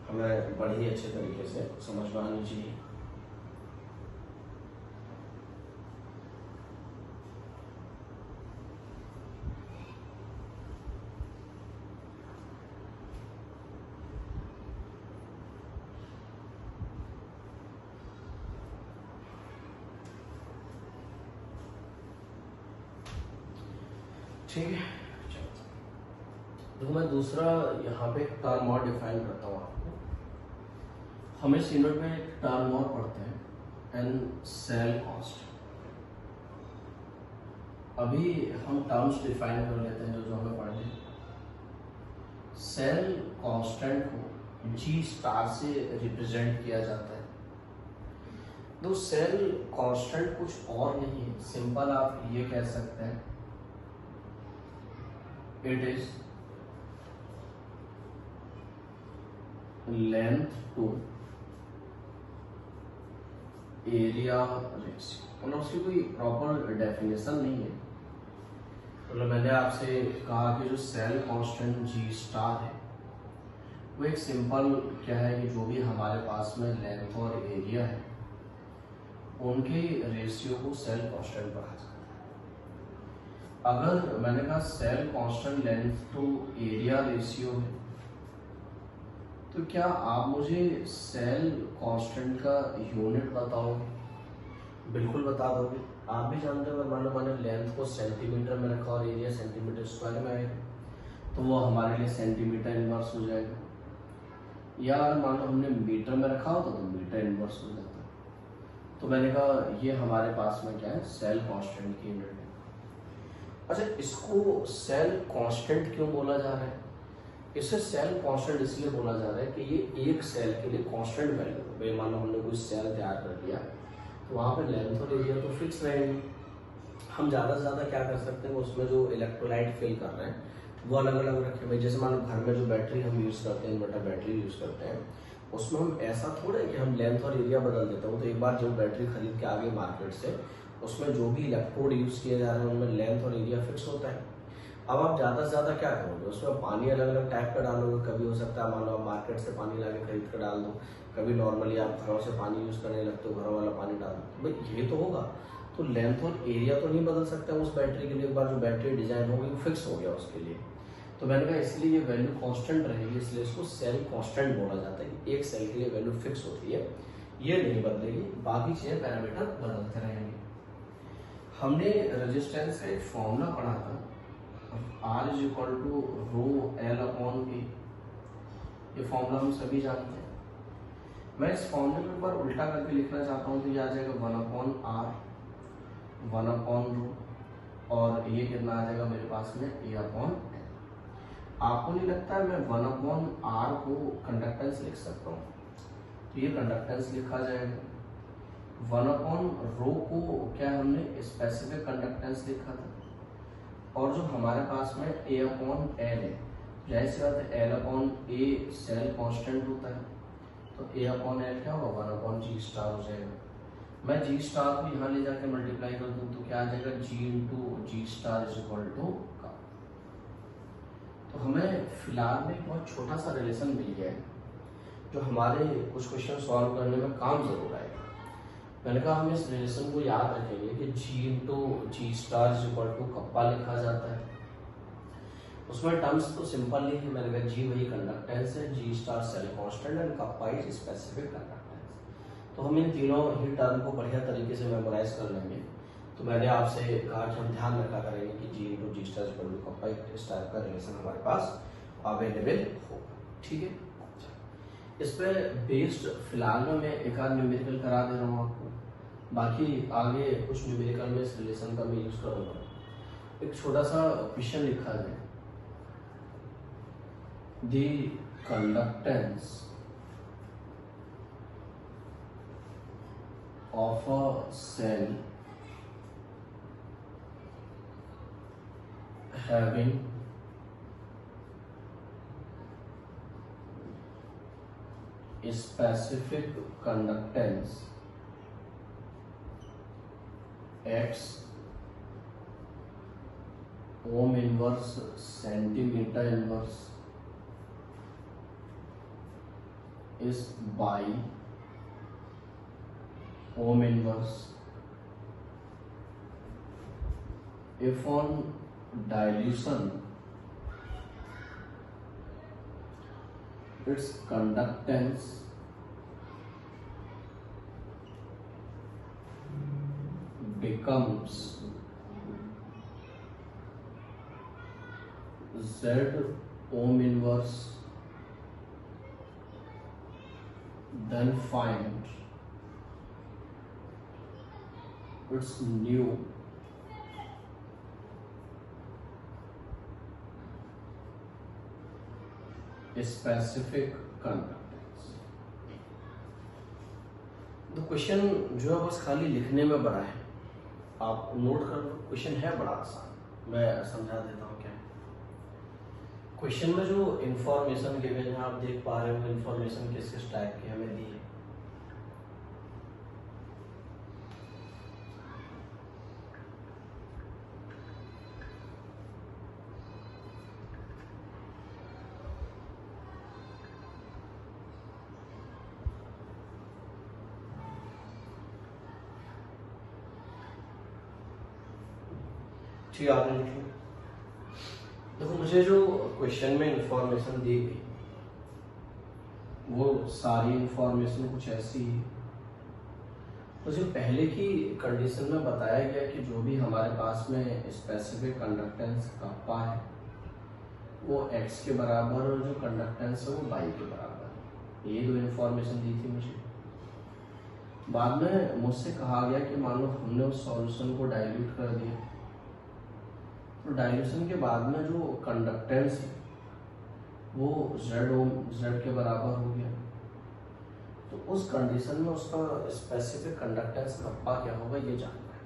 हमें बड़ी ही अच्छे तरीके से समझ में आनी चाहिए। ठीक है, तो मैं दूसरा यहाँ पे टर्म और डिफाइन करता हूँ आपको। हम इस यूनिट में एक टर्म और पढ़ते हैं, एन सेल कॉस्ट। अभी हम टर्म्स डिफाइन कर लेते हैं जो हमें पढ़ने। सेल कांस्टेंट को जी स्टार से रिप्रेजेंट किया जाता है। तो सेल कांस्टेंट कुछ और नहीं है, सिंपल आप ये कह सकते हैं it is length to area ratio। मतलब उसकी कोई प्रॉपर डेफिनेशन नहीं है। मतलब मैंने आपसे कहा कि जो सेल कांस्टेंट जी स्टार है वो एक सिंपल क्या है कि जो भी हमारे पास में लेंथ और एरिया है उनके रेशियो को सेल कांस्टेंट कहा जाता है। अगर मैंने कहा cell constant length to area ratio है, तो क्या आप मुझे सेल कांस्टेंट का यूनिट बताओगे? बिल्कुल बता दोगे। आप भी जानते हो, अगर मान लो मैंने लेंथ को सेंटीमीटर में रखा और एरिया सेंटीमीटर स्क्वायर में आएगा, तो वो हमारे लिए सेंटीमीटर इनवर्स हो जाएगा। या अगर मान लो हमने मीटर में रखा होता तो मीटर इनवर्स हो जाता। तो मैंने कहा ये हमारे पास में क्या है, सेल कांस्टेंट की यूनिट है। अच्छा, इसको सेल कांस्टेंट क्यों बोला जा रहा है? इसे सेल कांस्टेंट इसलिए बोला जा रहा है कि ये एक सेल के लिए कांस्टेंट वैल्यू है। भाई मान लो हमने कोई सेल तैयार कर दिया, तो वहाँ पे लेंथ और एरिया तो फिक्स रहेंगे। हम ज़्यादा से ज़्यादा क्या कर सकते हैं, उसमें जो इलेक्ट्रोलाइट फिल कर रहे हैं वो अलग अलग रखें। भाई जैसे मान लो घर में जो बैटरी हम यूज़ करते हैं, इन्वर्टर बैटरी यूज़ करते हैं, उसमें हम ऐसा थोड़ा है कि हम लेंथ और एरिया बदल देते हैं। तो एक बार जो बैटरी खरीद के आ गई मार्केट से, उसमें जो भी इलेक्ट्रोड यूज़ किए जा रहे हैं उनमें लेंथ और एरिया फिक्स होता है। अब आप ज़्यादा से ज़्यादा क्या करोगे, उसमें पानी अलग अलग टाइप का डालोगे। कभी हो सकता है मान लो आप मार्केट से पानी ला के खरीद कर डाल दो, कभी नॉर्मली आप घरों से पानी यूज़ करने लगते हो, घरों वाला पानी डाल दो, भाई ये तो होगा। तो लेंथ और एरिया तो नहीं बदल सकते उस बैटरी के लिए। एक बार जो बैटरी डिजाइन होगी वो फिक्स हो गया उसके लिए। तो मैंने कहा इसलिए ये वैल्यू कांस्टेंट रहेगी, इसलिए इसको सेल कांस्टेंट बोला जाता है कि एक सेल के लिए वैल्यू फिक्स होती है, ये नहीं बदलेगी, बाकी चीजें पैरामीटर बदलते रहेंगे। हमने रेजिस्टेंस का एक फॉर्मूला पढ़ा था, R is equal to rho L upon A. ये फॉर्मूला हम सभी जानते हैं। मैं इस फॉर्मूले को एक बार उल्टा करके लिखना चाहता हूँ, तो ये आ जाएगा 1 अपॉन आर, 1 अपॉन रो, और ये कितना आ जाएगा मेरे पास में ए अपॉन एल। आपको नहीं लगता है मैं 1 अपॉन आर को कंडक्टेंस लिख सकता हूँ? तो ये कंडक्टेंस लिखा जाएगा। 1 अपॉन रो को क्या हमने स्पेसिफिक कंडक्टेंस लिखा था, और जो हमारे पास में ए अपॉन एल है, जाहिर सी बात है एल अपॉन ए सेल कांस्टेंट होता है, तो ए अपॉन एल क्या होगा, 1 अपॉन जी स्टार हो जाएगा। मैं जी स्टार को यहाँ ले जाके मल्टीप्लाई कर दूँ तो क्या आ जाएगा, G into G star is equal to का। तो हमें फिलहाल में एक बहुत छोटा सा रिलेशन मिल गया है जो हमारे कुछ क्वेश्चन सॉल्व करने में काम जरूर आएगा। मैंने कहा हम इस रिलेशन को याद रखेंगे कि G into G star is equal to kappa लिखा जाता है। उसमें टर्म्स तो सिंपल नहीं है। मैंने कहा जी वही कंडक्टेंस है, G star cell constant and kappa is specific conductance. तो हम इन तीनों ही टर्म को बढ़िया तरीके से मेमोराइज कर लेंगे। तो मैंने आपसे कहा कि हम ध्यान रखा करेंगे कि G into G star equal to kappa, इस टाइप का रिलेशन हमारे पास अवेलेबल होगा। ठीक है, इस पर बेस्ड फिलहाल में मैं एक आध न्यूमेरिकल करा दे रहा हूँ आपको, बाकी आगे कुछ न्यूमेरिकल में इस रिलेशन का मैं यूज करूँगा। एक छोटा सा क्वेश्चन लिखा है, the conductance of a cell having a specific conductance x ohm inverse centimeter inverse is by ohm inverse if on dilution its conductance becomes Z ohm inverse, then find its new specific conductance. तो question जो है बस खाली लिखने में बड़ा है, आप नोट कर लो। क्वेश्चन है बड़ा आसान, मैं समझा देता हूँ क्या है। क्वेश्चन में जो इंफॉर्मेशन गिवन है आप देख पा रहे हो, इंफॉर्मेशन किस किस टाइप की हमें दी है। ठीक है, आपने लिख लिया। देखो मुझे जो क्वेश्चन में इंफॉर्मेशन दी गई वो सारी इंफॉर्मेशन कुछ ऐसी है मुझे पहले की कंडीशन में बताया गया कि जो भी हमारे पास में स्पेसिफिक कंडक्टेंस कप्पा है वो x के बराबर और जो कंडक्टेंस है वो y के बराबर है। ये दो इन्फॉर्मेशन दी थी मुझे। बाद में मुझसे कहा गया कि मान लो हमने उस सॉल्यूशन को डाइल्यूट कर दिया, तो डाइल्यूशन के बाद में जो कंडक्टेंस है वो z के बराबर हो गया। तो उस कंडीशन में उसका स्पेसिफिक कंडक्टेंस कप्पा क्या होगा ये जानना है।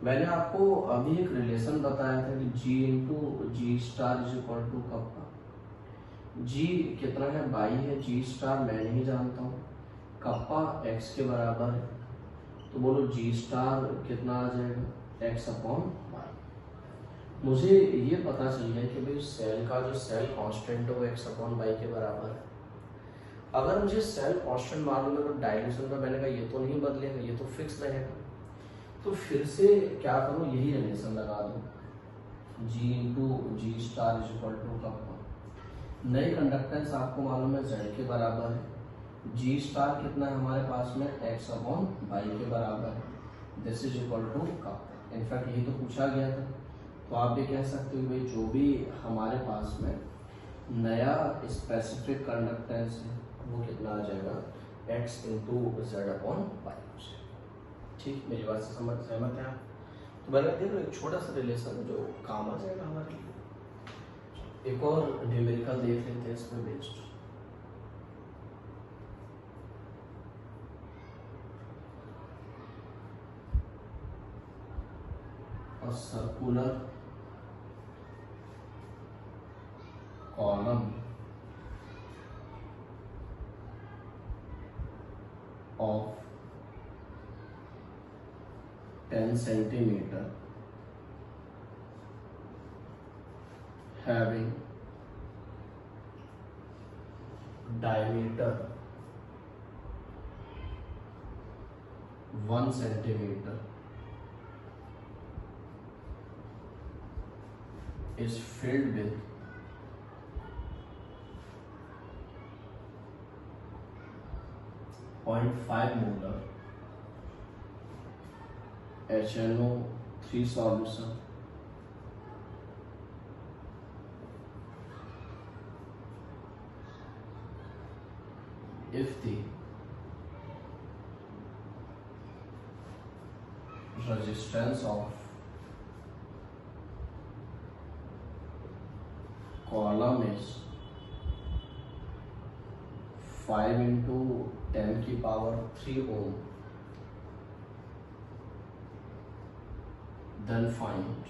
मैंने आपको अभी एक रिलेशन बताया था कि G into G star is equal to kappa. G कितना है, बाई है, G स्टार मैं नहीं जानता हूँ, कप्पा x के बराबर है, तो बोलो G स्टार कितना आ जाएगा, x अपॉन y। मुझे ये पता चल गया कि भाई सेल का जो सेल कांस्टेंट है वो x अपॉन y के बराबर है। अगर मुझे सेल कांस्टेंट मालूम है तो डायल्यूशन का मैंने कहा ये तो नहीं बदलेगा, ये तो फिक्स रहेगा, तो फिर से क्या करूँ, यही रिलेशन लगा दूँ, G into G star is equal to kappa. नए कंडक्टेंस आपको मालूम है z के बराबर है, G स्टार कितना है हमारे पास में, x अपॉन y के बराबर है, this is equal to kappa. In fact यही तो पूछा गया था, तो आप भी कह सकते हो भाई जो भी हमारे पास में नया स्पेसिफिक कंडक्टेंस है वो कितना आ जाएगा, x into Z upon Y. ठीक, मेरी बात से सहमत है आप? तो मैंने देखो एक छोटा सा रिलेशन जो काम आ जाएगा हमारे लिए। एक और न्यूमेरिकल देख लेते हैं इसमें बेस्ड। और circular column of 10 centimeter having diameter 1 centimeter is filled with 0.5 molar HNO3 solution if the resistance of column is 5 into 10 की power 3 ohm, then find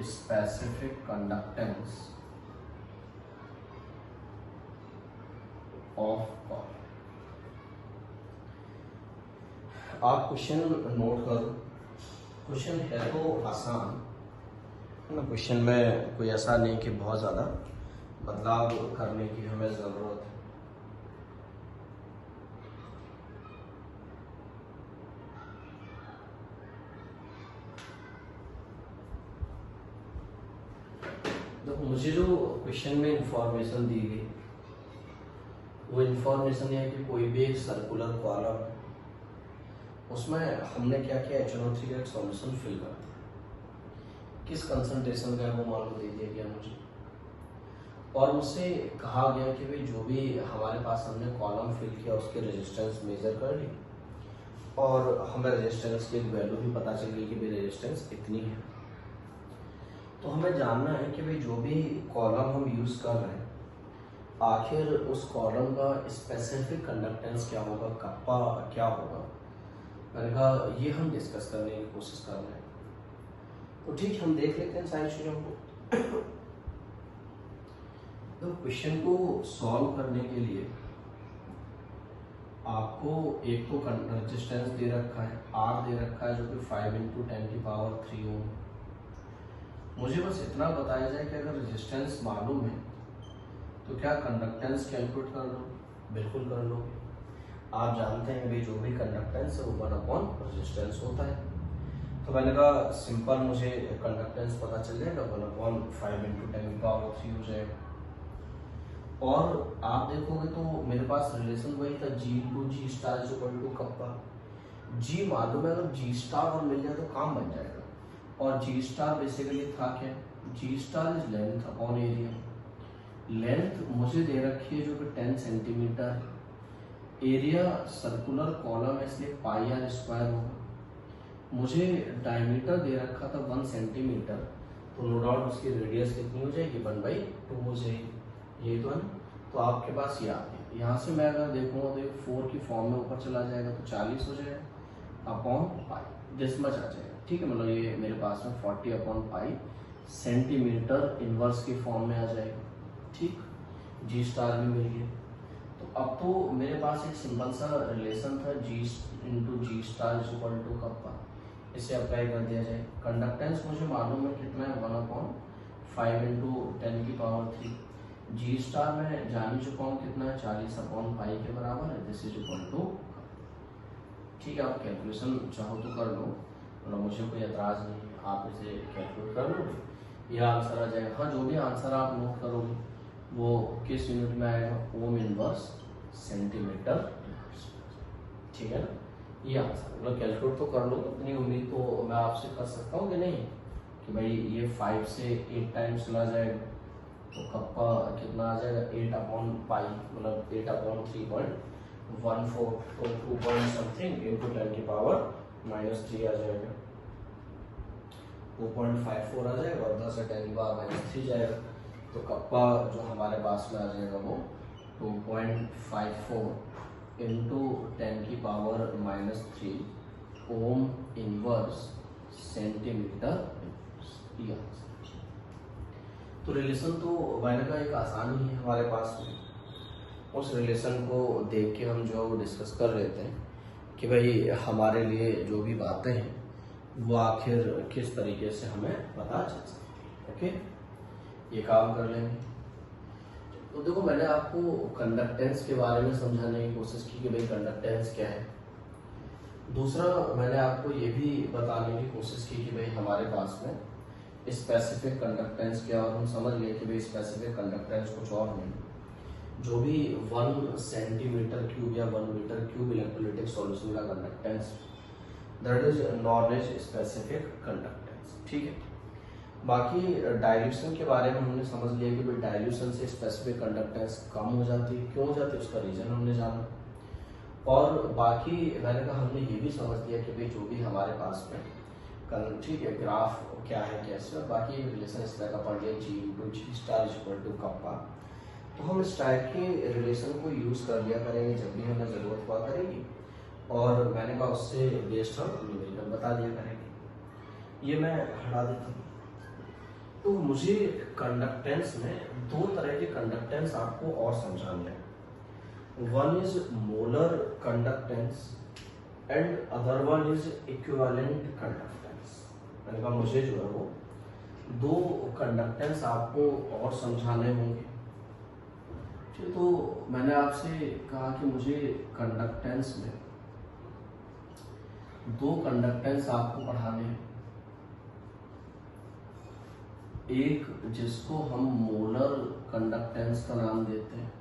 specific conductance of column। आप क्वेश्चन नोट करो, question है तो आसान है ना, question में कोई ऐसा नहीं कि बहुत ज़्यादा बदलाव करने की हमें ज़रूरत है। तो मुझे जो क्वेश्चन में इंफॉर्मेशन दी गई वो इंफॉर्मेशन है कि कोई भी एक सर्कुलर कॉलम है, उसमें हमने क्या किया, HNO3 का एक सॉल्यूशन फिल कर दिया। किस कंसंट्रेशन का है वो मालूम दे दिया गया मुझे, और मुझसे कहा गया कि भाई जो भी हमारे पास हमने कॉलम फिल किया उसके रेजिस्टेंस मेजर कर ली, और हमें रेजिस्टेंस की एक वैल्यू भी पता चल गई कि भाई रेजिस्टेंस इतनी है। तो हमें जानना है कि भाई जो भी कॉलम हम यूज़ कर रहे हैं आखिर उस कॉलम का स्पेसिफिक कंडक्टेंस क्या होगा, कप्पा क्या होगा। मैंने कहा ये हम डिस्कस करने की कोशिश कर रहे हैं। तो ठीक, हम देख लेते हैं सारी चीज़ों को। तो क्वेश्चन को सॉल्व करने के लिए आपको एक तो रेजिस्टेंस दे रखा है, R दे रखा है जो कि 5 into 10 की पावर 3 ओम। मुझे बस इतना बताया जाए कि अगर रेजिस्टेंस मालूम है तो क्या कंडक्टेंस कैलकुलेट कर लो, बिल्कुल कर लो। आप जानते हैं भाई जो भी कंडक्टेंस है वो 1 रेजिस्टेंस होता है। तो मैंने कहा सिंपल मुझे कंडक्टेंस पता चल जाएगा, 1/5 into 10 की पावर 3 हो जाएगा। और आप देखोगे तो मेरे पास रिलेशन वही था, G into G star is equal to kappa. G मालूम है, अगर जी स्टार और मिल जाए तो काम बन जाएगा। और जी स्टार बेसिकली था क्या, G star is length upon area. Length मुझे दे रखी है जो कि 10 सेंटीमीटर, एरिया सर्कुलर कॉलम है इसलिए पाई आर स्क्वायर होगा। मुझे डायमीटर दे रखा था 1 सेंटीमीटर, तो नो डाउट उसकी रेडियस कितनी हो जाएगी, 1/2 हो जाएगी। ये तो है ना। तो आपके पास ये आ गया। यहाँ से मैं अगर देखूँगा तो 4 की फॉर्म में ऊपर चला जाएगा तो 40 हो जाएगा अपॉन पाई, दिस मच आ जाएगा। ठीक है, मतलब ये मेरे पास में 40 अपॉन पाई सेंटीमीटर इनवर्स की फॉर्म में आ जाएगा। ठीक, जी स्टार भी मिल गया। तो अब तो मेरे पास एक सिंपल सा रिलेशन था, G into G star is equal to kappa. इसे अप्लाई कर दिया जाए। कंडक्टेंस मुझे मालूम है कितना है, 1/5 इंटू 10 की पावर 3। जी स्टार में जान चुका हूँ कितना है, 40 अपॉन पाई के बराबर है, दिस इज इक्वल टू। ठीक है, आप कैलकुलेशन चाहो तो कर लो, मतलब मुझे कोई एतराज नहीं है, आप इसे कैलकुलेट कर लो, यह आंसर आ जाएगा। हाँ, जो भी आंसर आप नोट करोगे वो किस यूनिट में आएगा, ओम इनवर्स सेंटीमीटर। ठीक है ना, ये आंसर, मतलब कैलकुलेट तो कर लो, इतनी उम्मीद तो मैं आपसे कर सकता हूँ कि नहीं, कि भाई ये 5 से 8 टाइम्स चला जाएगा तो कप्पा कितना आ जाएगा, 8 अपॉन पाई, मतलब 8 अपॉन 3.14, तो 2 पॉइंट समथिंग इंटू 10 की पावर -3 आ जाएगा, 2.54 आ जाएगा, और 10 से 10 की पावर -3 जाएगा। तो कप्पा जो हमारे पास में आ जाएगा वो 2.54 इंटू 10 की पावर -3 ओम इनवर्स सेंटीमीटर। तो रिलेशन तो मैंने कहा एक आसान ही है हमारे पास में। उस रिलेशन को देख के हम जो डिस्कस कर रहे थे कि भाई हमारे लिए जो भी बातें हैं वो आखिर किस तरीके से हमें पता चल सके। ओके, ये काम कर लेंगे। तो देखो, मैंने आपको कंडक्टेंस के बारे में समझाने की कोशिश की कि भाई कंडक्टेंस क्या है। दूसरा, मैंने आपको ये भी बताने की कोशिश की कि भाई हमारे पास में स्पेसिफिक कंडक्टेंस क्या, और हम समझ गए कि भाई स्पेसिफिक कंडक्टेंस कुछ और नहीं, जो भी 1 सेंटीमीटर क्यूब या 1 मीटर क्यूब इलेक्ट्रोलाइटिक सॉल्यूशन का conductance, that is non is specific conductance. ठीक है, बाकी डाइल्यूशन के बारे में हमने समझ लिया कि भाई डाइल्यूशन से स्पेसिफिक कंडक्टेंस कम हो जाती है, क्यों हो जाती है उसका रीजन हमने जाना। और बाकी मैंने कहा हमने ये भी समझ लिया कि भाई जो भी हमारे पास में ठीक है ग्राफ क्या है कैसे, और बाकी रिलेशन इस तरह का पढ़ लिया, G into G star equal to kappa. तो हम इस टाइप के रिलेशन को यूज़ कर लिया करेंगे जब भी हमें ज़रूरत हुआ करेगी, और मैंने कहा उससे बेस्ड हम न्यूमेरिकल बता दिया करेंगे। ये मैं हटा देता हूँ। तो मुझे कंडक्टेंस में 2 तरह के कंडक्टेंस आपको और समझाने हैं। One is molar conductance and other one is equivalent conductance. मैंने कहा मुझे जो है वो 2 कंडक्टेंस आपको और समझाने होंगे। तो मैंने आपसे कहा कि मुझे कंडक्टेंस में 2 कंडक्टेंस आपको पढ़ाने हैं। एक जिसको हम मोलर कंडक्टेंस का नाम देते हैं,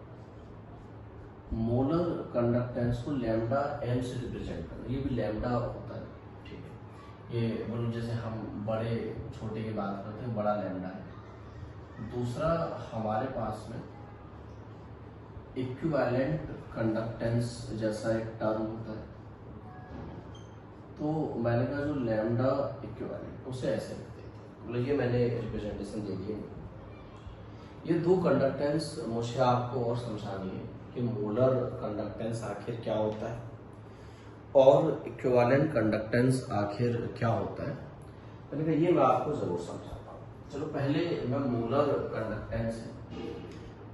मोलर कंडक्टेंस को लैम्डा एम से रिप्रेजेंट करना, ये भी लैम्डा होता है। ठीक है, ये बोलो जैसे हम बड़े छोटे की बात करते हैं, बड़ा लैम्डा है। दूसरा हमारे पास में इक्विवेलेंट कंडक्टेंस जैसा एक टर्म होता है। तो मैंने कहा जो लैम्डा इक्विवेलेंट उसे ऐसे लिखते हैं, मतलब ये मैंने रिप्रेजेंटेशन दे दी है। ये 2 कंडक्टेंस मुझे आपको और समझानी है कि मोलर कंडक्टेंस आखिर क्या होता है और इक्विवेलेंट कंडक्टेंस आखिर क्या होता है। मैंने कहा ये मैं आपको जरूर समझाता हूँ। चलो पहले मैं मोलर कंडक्टेंस है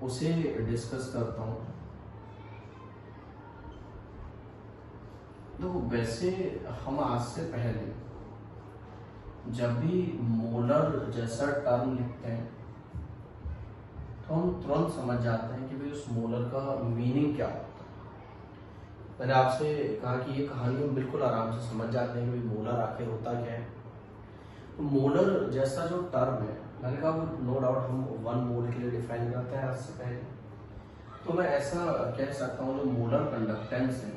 उसे डिस्कस करता हूँ। तो वैसे हम आज से पहले जब भी मोलर जैसा टर्म लिखते हैं तो हम तुरंत समझ जाते हैं कि भाई उस मोलर का मीनिंग क्या होता है। मैंने आपसे कहा कि ये कहानी हम बिल्कुल आराम से समझ जाते हैं कि भाई मोलर आखिर होता क्या है। तो मोलर जैसा जो टर्म है, मैंने कहा वो नो डाउट हम 1 मोल के लिए डिफाइन करते हैं आज से पहले। तो मैं ऐसा कह सकता हूँ जो मोलर कंडक्टेंस है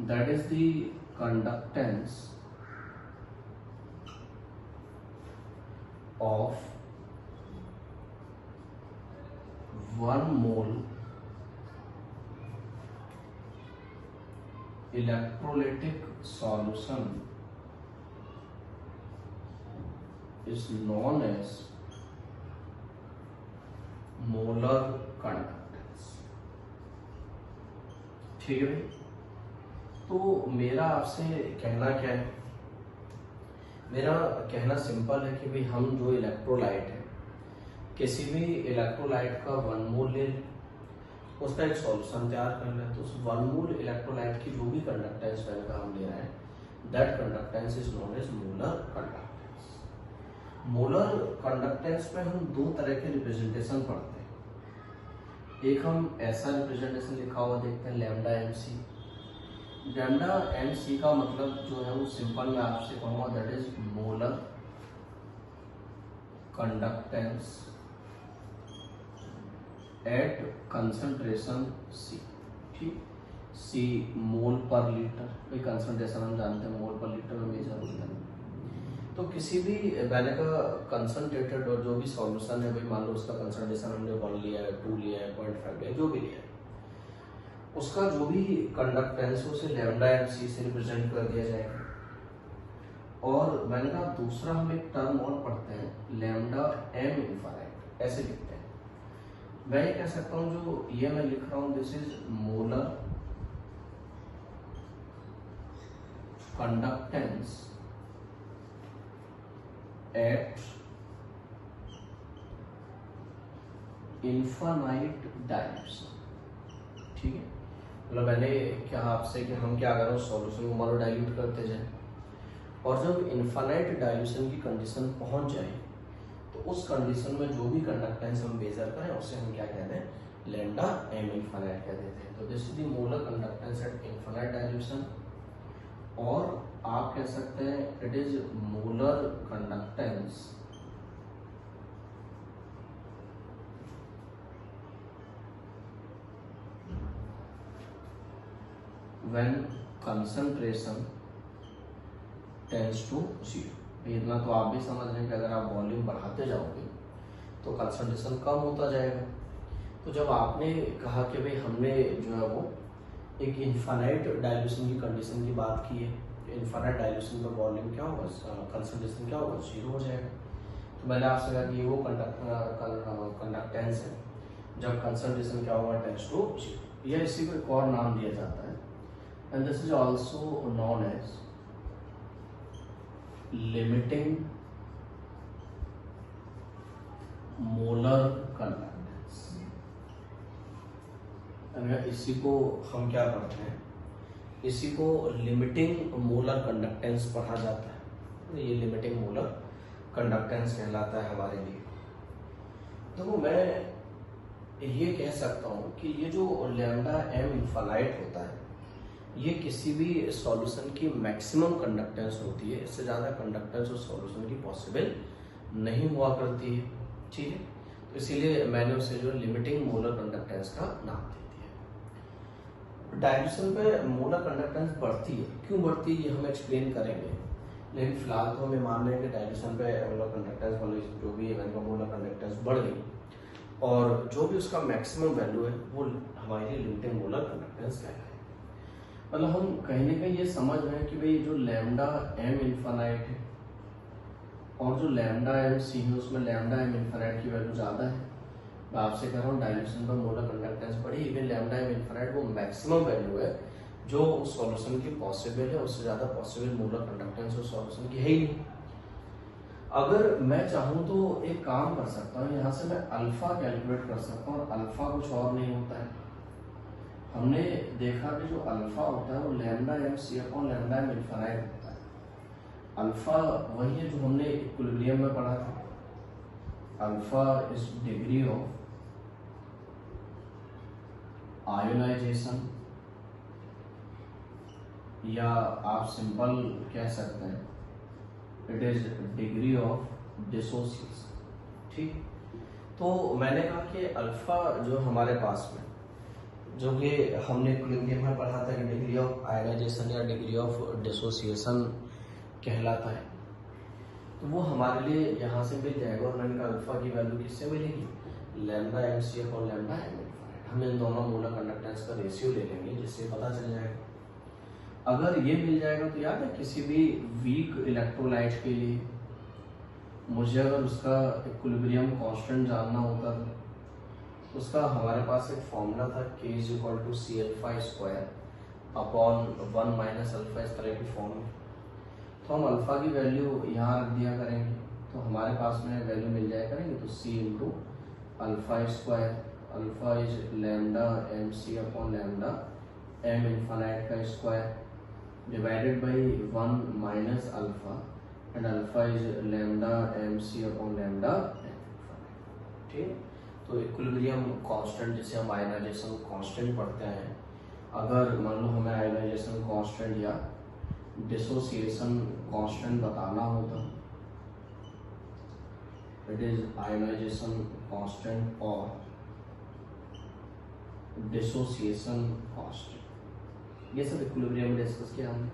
that is the conductance of 1 mole electrolytic solution is known as molar conductance। ठीक है भाई, तो मेरा आपसे कहना क्या है? मेरा कहना सिंपल है कि भाई हम जो इलेक्ट्रोलाइट है, किसी भी इलेक्ट्रोलाइट का 1 मोल ले लें, उसका एक सॉल्यूशन तैयार कर लें, तो उस 1 मोल इलेक्ट्रोलाइट की जो भी कंडक्टेंस वैल्यू का हम ले रहे हैं, that conductance is known as molar conductance. Molar conductance में हम 2 तरह के रिप्रेजेंटेशन पढ़ते हैं। एक हम ऐसा रिप्रेजेंटेशन लिखा हुआ देखते हैं lambda M C. Lambda M C का मतलब जो है वो सिंपल मैं आपसे कहूँगा that is molar conductance at concentration C. ठीक, सी मोल पर लीटर, भाई कंसंट्रेशन हम जानते हैं मोल पर लीटर में मेजर होता है। तो किसी भी मैंने का कंसंट्रेटेड और जो भी सॉल्यूशन है, भाई मान लो उसका कंसंट्रेशन हमने 1 लिया है, 2 लिया है, 0.5 लिया है, जो भी लिया है, उसका जो भी कंडक्टेंस उसे लैम्डा एम सी से रिप्रेजेंट कर दिया जाएगा। और मैंने कहा दूसरा हम एक टर्म और पढ़ते हैं लैम्डा एम इनफाइनाइट, ऐसे लिखते हैं। मैं ये कह सकता हूँ जो ये मैं लिख रहा हूँ this is molar conductance at infinite dilution. ठीक है, मतलब मैंने क्या आपसे कि हम क्या करें, सॉल्यूशन को मान लो डाइल्यूट करते जाए, और जब इनफाइनाइट डाइल्यूशन की कंडीशन पहुंच जाए तो उस कंडीशन में जो भी कंडक्टेंस हम मेजर करें उसे हम क्या कहते हैं, लैम्डा एम इनफाइनाइट कह देते हैं। तो this is the molar conductance at infinite dilution, और आप कह सकते हैं it is molar conductance when concentration tends to 0। इतना तो आप भी समझ रहे हैं कि अगर आप वॉल्यूम बढ़ाते जाओगे तो कंसंट्रेशन कम होता जाएगा। तो जब आपने कहा कि भाई हमने जो है वो एक इनफाइनाइट डाइल्यूशन की कंडीशन की बात की है, इनफाइनाइट डाइल्यूशन में वॉल्यूम क्या होगा, कंसंट्रेशन क्या होगा, 0 हो जाएगा। तो मैंने आपसे कहा कि ये वो कंडक्टेंस है जब कंसंट्रेशन क्या होगा, टेंड्स टू 0। यह इसी को एक और नाम दिया जाता है, and this is also known as limiting molar conductance. इसी को हम क्या पढ़ते हैं, इसी को लिमिटिंग मोलर कंडक्टेंस पढ़ा जाता है। ये लिमिटिंग मोलर कंडक्टेंस कहलाता है हमारे लिए। तो मैं ये कह सकता हूँ कि ये जो लैम्डा एम इनफाइनाइट होता है, ये किसी भी सॉल्यूशन की मैक्सिमम कंडक्टेंस होती है। इससे ज़्यादा कंडक्टेंस उस सॉल्यूशन की पॉसिबल नहीं हुआ करती है। ठीक है, तो इसीलिए मैंने उसे जो लिमिटिंग मोलर कंडक्टेंस का नाम दे दिया। डाइल्यूशन पे मोलर कंडक्टेंस बढ़ती है, क्यों बढ़ती है ये हम एक्सप्लेन करेंगे, लेकिन फिलहाल तो हमें मान रहे हैं कि डाइल्यूशन पे मोलर कंडक्टेंस वाली जो भी है मोलर कंडक्टेंस बढ़ गई, और जो भी उसका मैक्सिमम वैल्यू है वो हमारे लिए लिमिटिंग मोलर कंडक्टेंस कहलाए। मतलब हम कहीं ना कहीं ये समझ रहे हैं कि भाई जो लैम्डा एम इनफाइनाइट है और जो लैम्डा एम सी है उसमें लैम्डा एम इनफाइनाइट की वैल्यू ज़्यादा है। मैं आपसे कह रहा हूँ डाइल्यूशन पर मोलर कंडक्टेंस बढ़ी, इवन लैम्डा एम इनफाइनाइट वो मैक्सिमम वैल्यू है जो उस सॉल्यूशन की पॉसिबल है, उससे ज़्यादा पॉसिबल मोलर कंडक्टेंस उस सॉल्यूशन की है ही नहीं। अगर मैं चाहूँ तो एक काम कर सकता हूँ, यहाँ से मैं अल्फा कैलकुलेट कर सकता हूँ, और अल्फा कुछ और नहीं होता है। हमने देखा कि जो अल्फा होता है वो lambda M C upon lambda M infinite होता है। अल्फा वही है जो हमने इक्विलिब्रियम में पढ़ा था। Alpha is degree of ionization, या आप सिंपल कह सकते हैं it is degree of dissociation. ठीक, तो मैंने कहा कि अल्फा जो हमारे पास में, जो कि हमने इक्विलिब्रियम में पढ़ा था कि डिग्री ऑफ आयनाइजेशन या डिग्री ऑफ डिसोसिएशन कहलाता है, तो वो हमारे लिए यहाँ से मिल जाएगा। और मैंने कहा अल्फा की वैल्यू किससे मिलेगी, lambda M C upon lambda M infinite. हम इन दोनों मोलर कंडक्टेंस का रेशियो ले लेंगे जिससे पता चल जाएगा। अगर ये मिल जाएगा तो याद है किसी भी वीक इलेक्ट्रोलाइट के लिए मुझे अगर उसका इक्विलिब्रियम कांस्टेंट जानना होता था, उसका हमारे पास एक फॉर्मूला था k = C∝² upon 1 minus alpha, इस तरह की फॉर्म है। तो हम अल्फा की वैल्यू यहाँ रख दिया करेंगे तो हमारे पास में वैल्यू मिल जाया करेंगे। तो C × α², alpha is lambda M C upon lambda M infinite का square divided by 1 minus alpha and alpha is lambda M C upon lambda M infinite. ठीक, तो इक्विलिब्रियम कांस्टेंट जिसे हम आयनाइजेशन कांस्टेंट पढ़ते हैं, अगर मान लो हमें आयनाइजेशन कांस्टेंट या डिसोसिएशन कांस्टेंट बताना होता, इट इज आयनाइजेशन कांस्टेंट और डिसोसिएशन कांस्टेंट, ये सब इक्विलिब्रियम में डिस्कस किया हमने।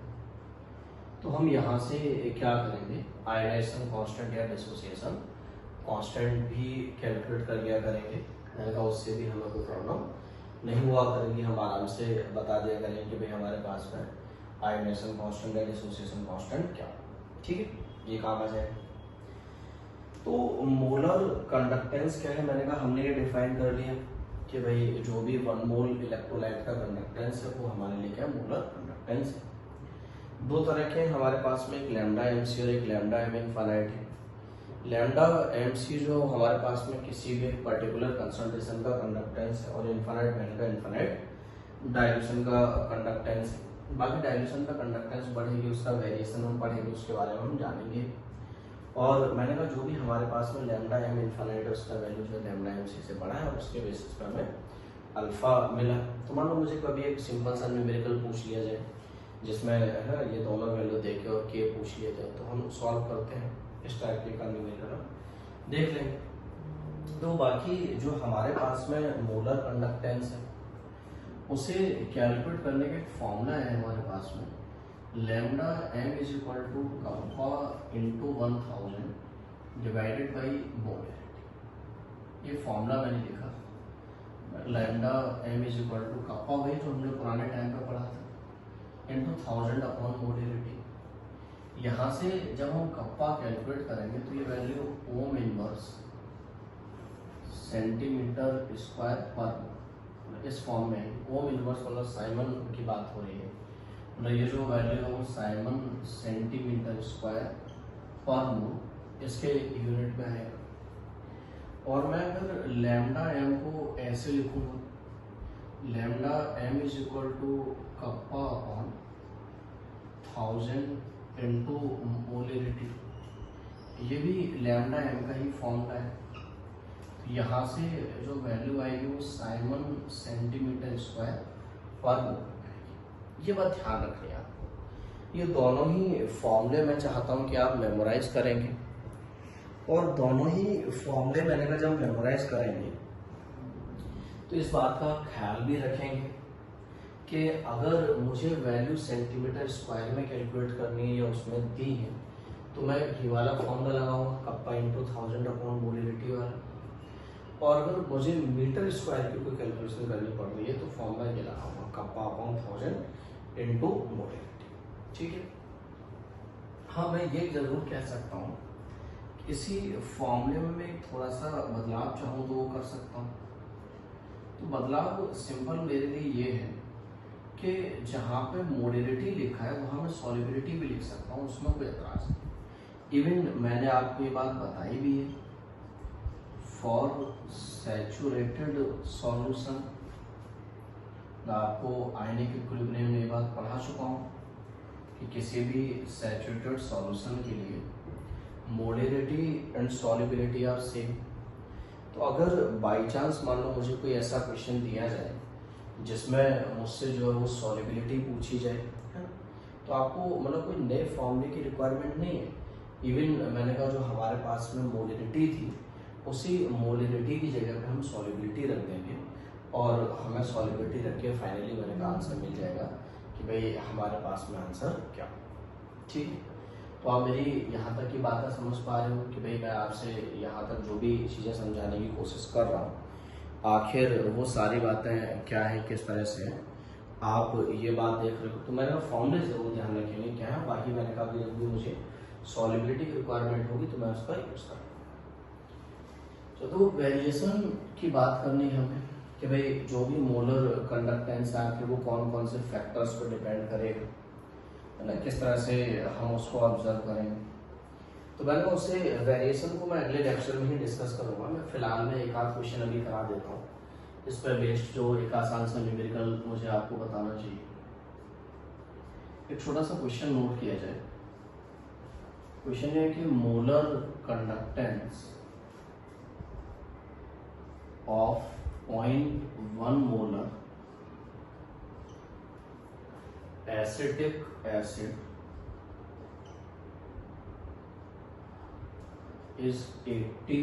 तो हम यहाँ से क्या करेंगे, आयनाइजेशन कांस्टेंट या डिसोसिएशन कांस्टेंट भी कैलकुलेट कर लिया करेंगे, उससे भी हमें कोई प्रॉब्लम नहीं हुआ करेगी। हम आराम से बता दिया करेंगे कि भाई हमारे पास में आयनाइजेशन कांस्टेंट या डिसोसिएशन कांस्टेंट क्या, ठीक है, ये काम आ जाए। तो मोलर कंडक्टेंस क्या है, मैंने कहा हमने ये डिफाइन कर लिया कि भाई जो भी 1 मोल इलेक्ट्रोलाइट का कंडक्टेंस है वो हमारे लिए क्या मोलर कंडक्टेंस है। दो तरह के हमारे पास में, एक लैम्डा एम सी और एक लैम्डा एम इनफाइनाइट है। लैम्डा एम सी जो हमारे पास में किसी भी पर्टिकुलर कंसंट्रेशन का कंडक्टेंस है, और इनफाइनाइट मैंने कहा इनफाइनाइट डायल्यूशन का कंडक्टेंस है। बाकी डायल्यूशन का कंडक्टेंस बढ़ेगी, उसका वेरिएशन हम पढ़ेंगे, उसके बारे में हम जानेंगे। और मैंने कहा जो भी हमारे पास में लैम्डा एम इनफाइनाइट है उसका वैल्यू जो है लैम्डा एम सी से बड़ा है, और उसके बेसिस पर हमें अल्फा मिला। तो मान लो मुझे कभी एक सिंपल सा न्यूमेरिकल पूछ लिया जाए जिसमें है ये दोनों वैल्यू देके और के पूछ लिया जाए, तो हम सॉल्व करते हैं इस टाइप के का न्यूमेरिकल देख लेंगे। तो बाकी जो हमारे पास में मोलर कंडक्टेंस है उसे कैलकुलेट करने का एक फॉर्मूला है हमारे पास में, lambda M is equal to kappa into 1000 divided by molarity. ये फॉर्मूला मैंने लिखा, lambda M is equal to kappa वही जो हमने पुराने टाइम पे पढ़ा था, इंटू 1000 अपॉन मोलरिटी। यहाँ से जब हम कप्पा कैलकुलेट करेंगे तो ये value ohm inverse centimetre square पर इस फॉर्म में, ओम इनवर्स मतलब साइमन की बात हो रही है, मतलब ये जो वैल्यू है वो साइमन सेंटीमीटर स्क्वायर पर मोल इसके यूनिट में आएगा। और मैं अगर लैम्डा एम को ऐसे लिखूंगा, lambda M is equal to kappa upon 1000 into molarity, ये भी लैम्डा एम का ही फॉर्मूला है। तो यहाँ से जो वैल्यू आएगी वो साइमन सेंटीमीटर स्क्वायर पर मोल आएगी। ये बात ध्यान रखनी है आपको। ये दोनों ही फॉर्मूले मैं चाहता हूँ कि आप मेमोराइज करेंगे, और दोनों ही फॉर्मूले मैंने कहा जब मेमोराइज करेंगे तो इस बात का ख्याल भी रखेंगे कि अगर मुझे वैल्यू सेंटीमीटर स्क्वायर में कैलकुलेट करनी है या उसमें दी है तो मैं ये वाला फॉर्मूला लगाऊंगा, कप्पा इंटू 1000 अपॉन मोलरिटी वाला। और अगर मुझे मीटर स्क्वायर की कोई कैलकुलेशन करनी पड़ रही है तो फॉर्मूला ये लगाऊंगा, कप्पा अपॉन 1000 इंटू मोलरिटी, ठीक है। हाँ, मैं ये जरूर कह सकता हूँ इसी फॉर्मूले में मैं थोड़ा सा बदलाव चाहूँ तो वो कर सकता हूँ। तो बदलाव सिंपल मेरे लिए ये है कि जहाँ पे मोलरिटी लिखा है वहाँ मैं सॉल्युबिलिटी भी लिख सकता हूँ, उसमें कोई एतराज नहीं। इवन मैंने आपको ये बात बताई भी है, फॉर सैचुरेटेड सॉल्यूशन, आपको आयनिक इक्विलिब्रियम में ये बात पढ़ा चुका हूँ कि किसी भी सैचुरेटेड सॉल्यूशन के लिए molarity and solubility are same. तो अगर बाई चांस मान लो मुझे कोई ऐसा क्वेश्चन दिया जाए जिसमें मुझसे जो है वो सॉल्युबिलिटी पूछी जाए, है ना, तो आपको मतलब कोई नए फॉर्मूले की रिक्वायरमेंट नहीं है। इवन मैंने कहा जो हमारे पास में मोलरिटी थी उसी मोलिडिटी की जगह पे हम सॉलिबिलिटी रख देंगे और हमें सॉलिबिलिटी रख के फाइनली मैंने कहा आंसर मिल जाएगा कि भाई हमारे पास में आंसर क्या। ठीक है, तो आप मेरी यहाँ तक की बातें समझ पा रहे हो कि भाई मैं आपसे यहाँ तक जो भी चीज़ें समझाने की कोशिश कर रहा हूँ आखिर वो सारी बातें क्या है, किस तरह से है, आप ये बात देख रहे हो। तो मैंने फॉर्मूले जरूर ध्यान रखेंगे क्या है, बाकी मैंने कहा जब भी मुझे सॉलिबिलिटी की रिक्वायरमेंट होगी तो मैं उसका यूज करूँगा। तो वेरिएशन की बात करनी है हमें कि भाई जो भी मोलर कंडक्टेंस है आखिर वो कौन कौन से फैक्टर्स पर डिपेंड करेगा, है ना, किस तरह से हम उसको ऑब्जर्व करेंगे। तो मैंने उससे वेरिएशन को मैं अगले लेक्चर में ही डिस्कस करूंगा। मैं फिलहाल में एक आध क्वेश्चन अभी करा देता हूँ इस पर बेस्ड, जो एक आसान सा न्यूमेरिकल मुझे आपको बताना चाहिए। एक छोटा सा क्वेश्चन नोट किया जाए। क्वेश्चन ये है कि molar conductance of 0.1 molar acetic acid is 80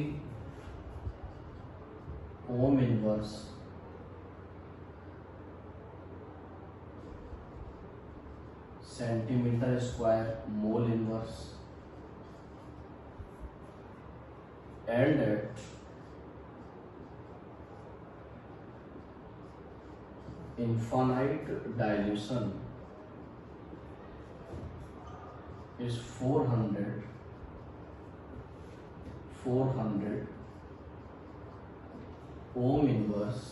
ohm inverse centimeter square mole inverse and at infinite dilution is 400 ohm inverse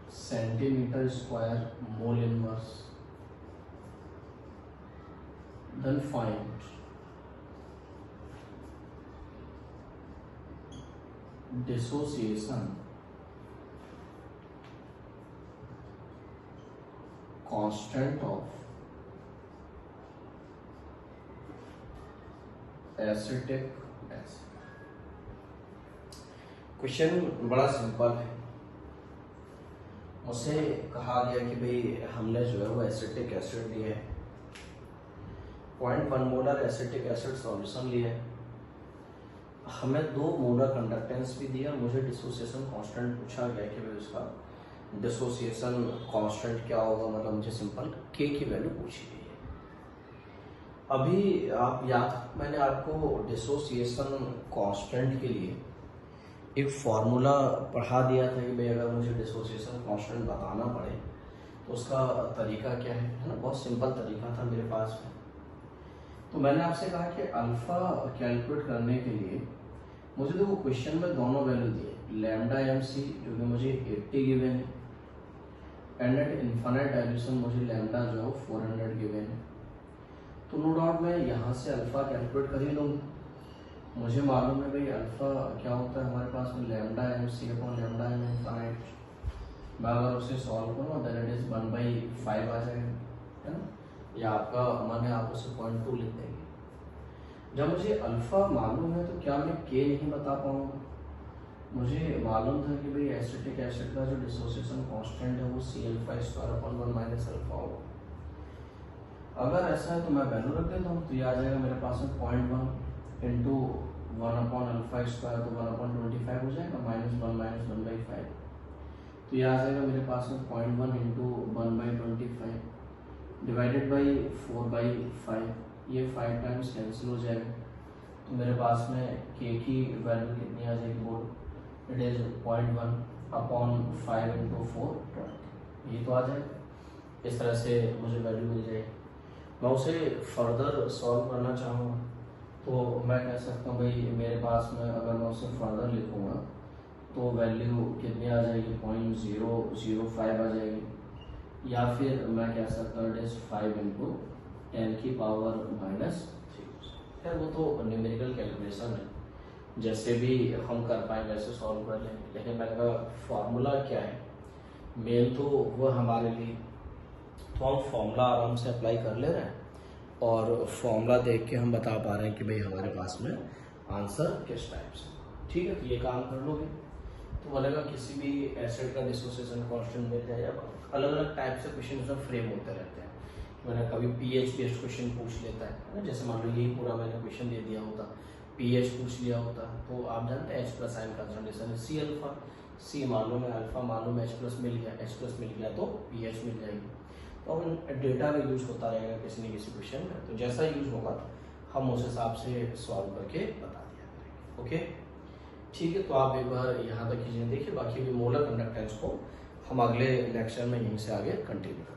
centimeter square mole inverse, then find dissociation constant of acetic acid. Question बड़ा simple है। मुझसे कहा गया कि भाई हमने जो है वो एसिटिक एसिड लिया है, 0.1 मोलर एसिटिक एसिड सॉल्यूशन लिया है, हमें 2 मोलर कंडक्टेंस भी दिया और मुझे डिसोसिएशन कांस्टेंट पूछा गया कि भाई उसका डिसोसिएशन कांस्टेंट क्या होगा, मतलब मुझे सिंपल के की वैल्यू पूछी गई है। अभी आप याद, मैंने आपको डिसोसिएशन कांस्टेंट के लिए एक फॉर्मूला पढ़ा दिया था कि भाई अगर मुझे डिसोसिएशन कांस्टेंट बताना पड़े तो उसका तरीका क्या है ना, बहुत सिंपल तरीका था मेरे पास में। तो मैंने आपसे कहा कि अल्फा कैलकुलेट करने के लिए मुझे तो क्वेश्चन में दोनों वैल्यू दिए, लैम्डा एम सी जो कि मुझे 80 गिवन है एंड एट इन्फिनिट डायल्यूशन मुझे लैम्डा जो है 400 गिवन है। तो नो डाउट मैं यहाँ से अल्फा कैलकुलेट कर ही लूँगा। मुझे मालूम है भाई अल्फा क्या होता है हमारे पास में, lambda M C upon lambda M infinite. मैं अगर उसे सॉल्व करूँ देन इट इज 1/5 आ जाएगा, है ना, या आपका मन है आप उसे 0.2 लिख देंगे। जब मुझे अल्फा मालूम है तो क्या मैं के नहीं बता पाऊंगा? मुझे मालूम था कि भाई एसिटिक एसिड का जो डिसोसिएशन कांस्टेंट है वो Cl5 माइनस अल्फा होगा। अगर ऐसा है तो मैं वैल्यू रख देता हूँ, तो ये आ जाएगा मेरे पास में 0.1 इंटू 1/अल्फा² तो 1/25 हो जाएगा, -1/1/5। तो ये आ जाएगा मेरे पास में 0.1 इंटू 1/25 डिवाइडेड बाई 4/5। ये 5 टाइम्स कैंसिल हो जाएगा, तो मेरे पास में के की वैल्यू कितनी आ जाएगी बोर्ड, इट इज 0.1/5 इंटू 4 20। ये तो आ जाएगा। इस तरह से मुझे वैल्यू मिल जाएगी। मैं उसे फर्दर सॉल्व करना चाहूँगा तो मैं कह सकता हूँ भाई मेरे पास में अगर मैं उसे फर्दर लिखूँगा तो वैल्यू कितनी आ जाएगी, 0.005 आ जाएगी, या फिर मैं कह सकता हूँ इट इज 5 इंटू 10⁻⁻3। खैर वो तो न्यूमेरिकल कैलकुलेशन है, जैसे भी हम कर पाए वैसे सॉल्व कर लेंगे। लेकिन मैंने कहा फॉर्मूला क्या है मेन तो वो हमारे लिए, तो हम फॉर्मूला आराम से अप्लाई कर ले रहे हैं और फॉर्मूला देख के हम बता पा रहे हैं कि भाई हमारे पास में आंसर किस टाइप से। ठीक है, तो ये काम कर लोगे तो बोलेगा किसी भी एसिड का डिसोसिएशन कांस्टेंट मिल जाए। अलग अलग टाइप से क्वेश्चन उसमें फ्रेम होते रहते हैं। मैंने कभी पीएच बेस्ड क्वेश्चन पूछ लेता है ना, जैसे मान लो यही पूरा मैंने क्वेश्चन दे दिया होता पीएच पूछ लिया होता तो आप जानते हैं H प्लस आयन कंसंट्रेशन है सी अल्फा, सी मालूम है, अल्फा मालूम है, H प्लस मिल गया तो पीएच मिल जाएगी। तो हम डेटा का यूज होता रहेगा किसी न किसी क्वेश्चन में, तो जैसा यूज होगा हम उस हिसाब से सॉल्व करके बता दिया करेंगे। ओके ठीक है, तो आप एक बार यहाँ तक की चीजें देखिए, बाकी भी मोलर कंडक्टेंस को हम अगले लेक्चर में यहीं से आगे कंटिन्यू करेंगे।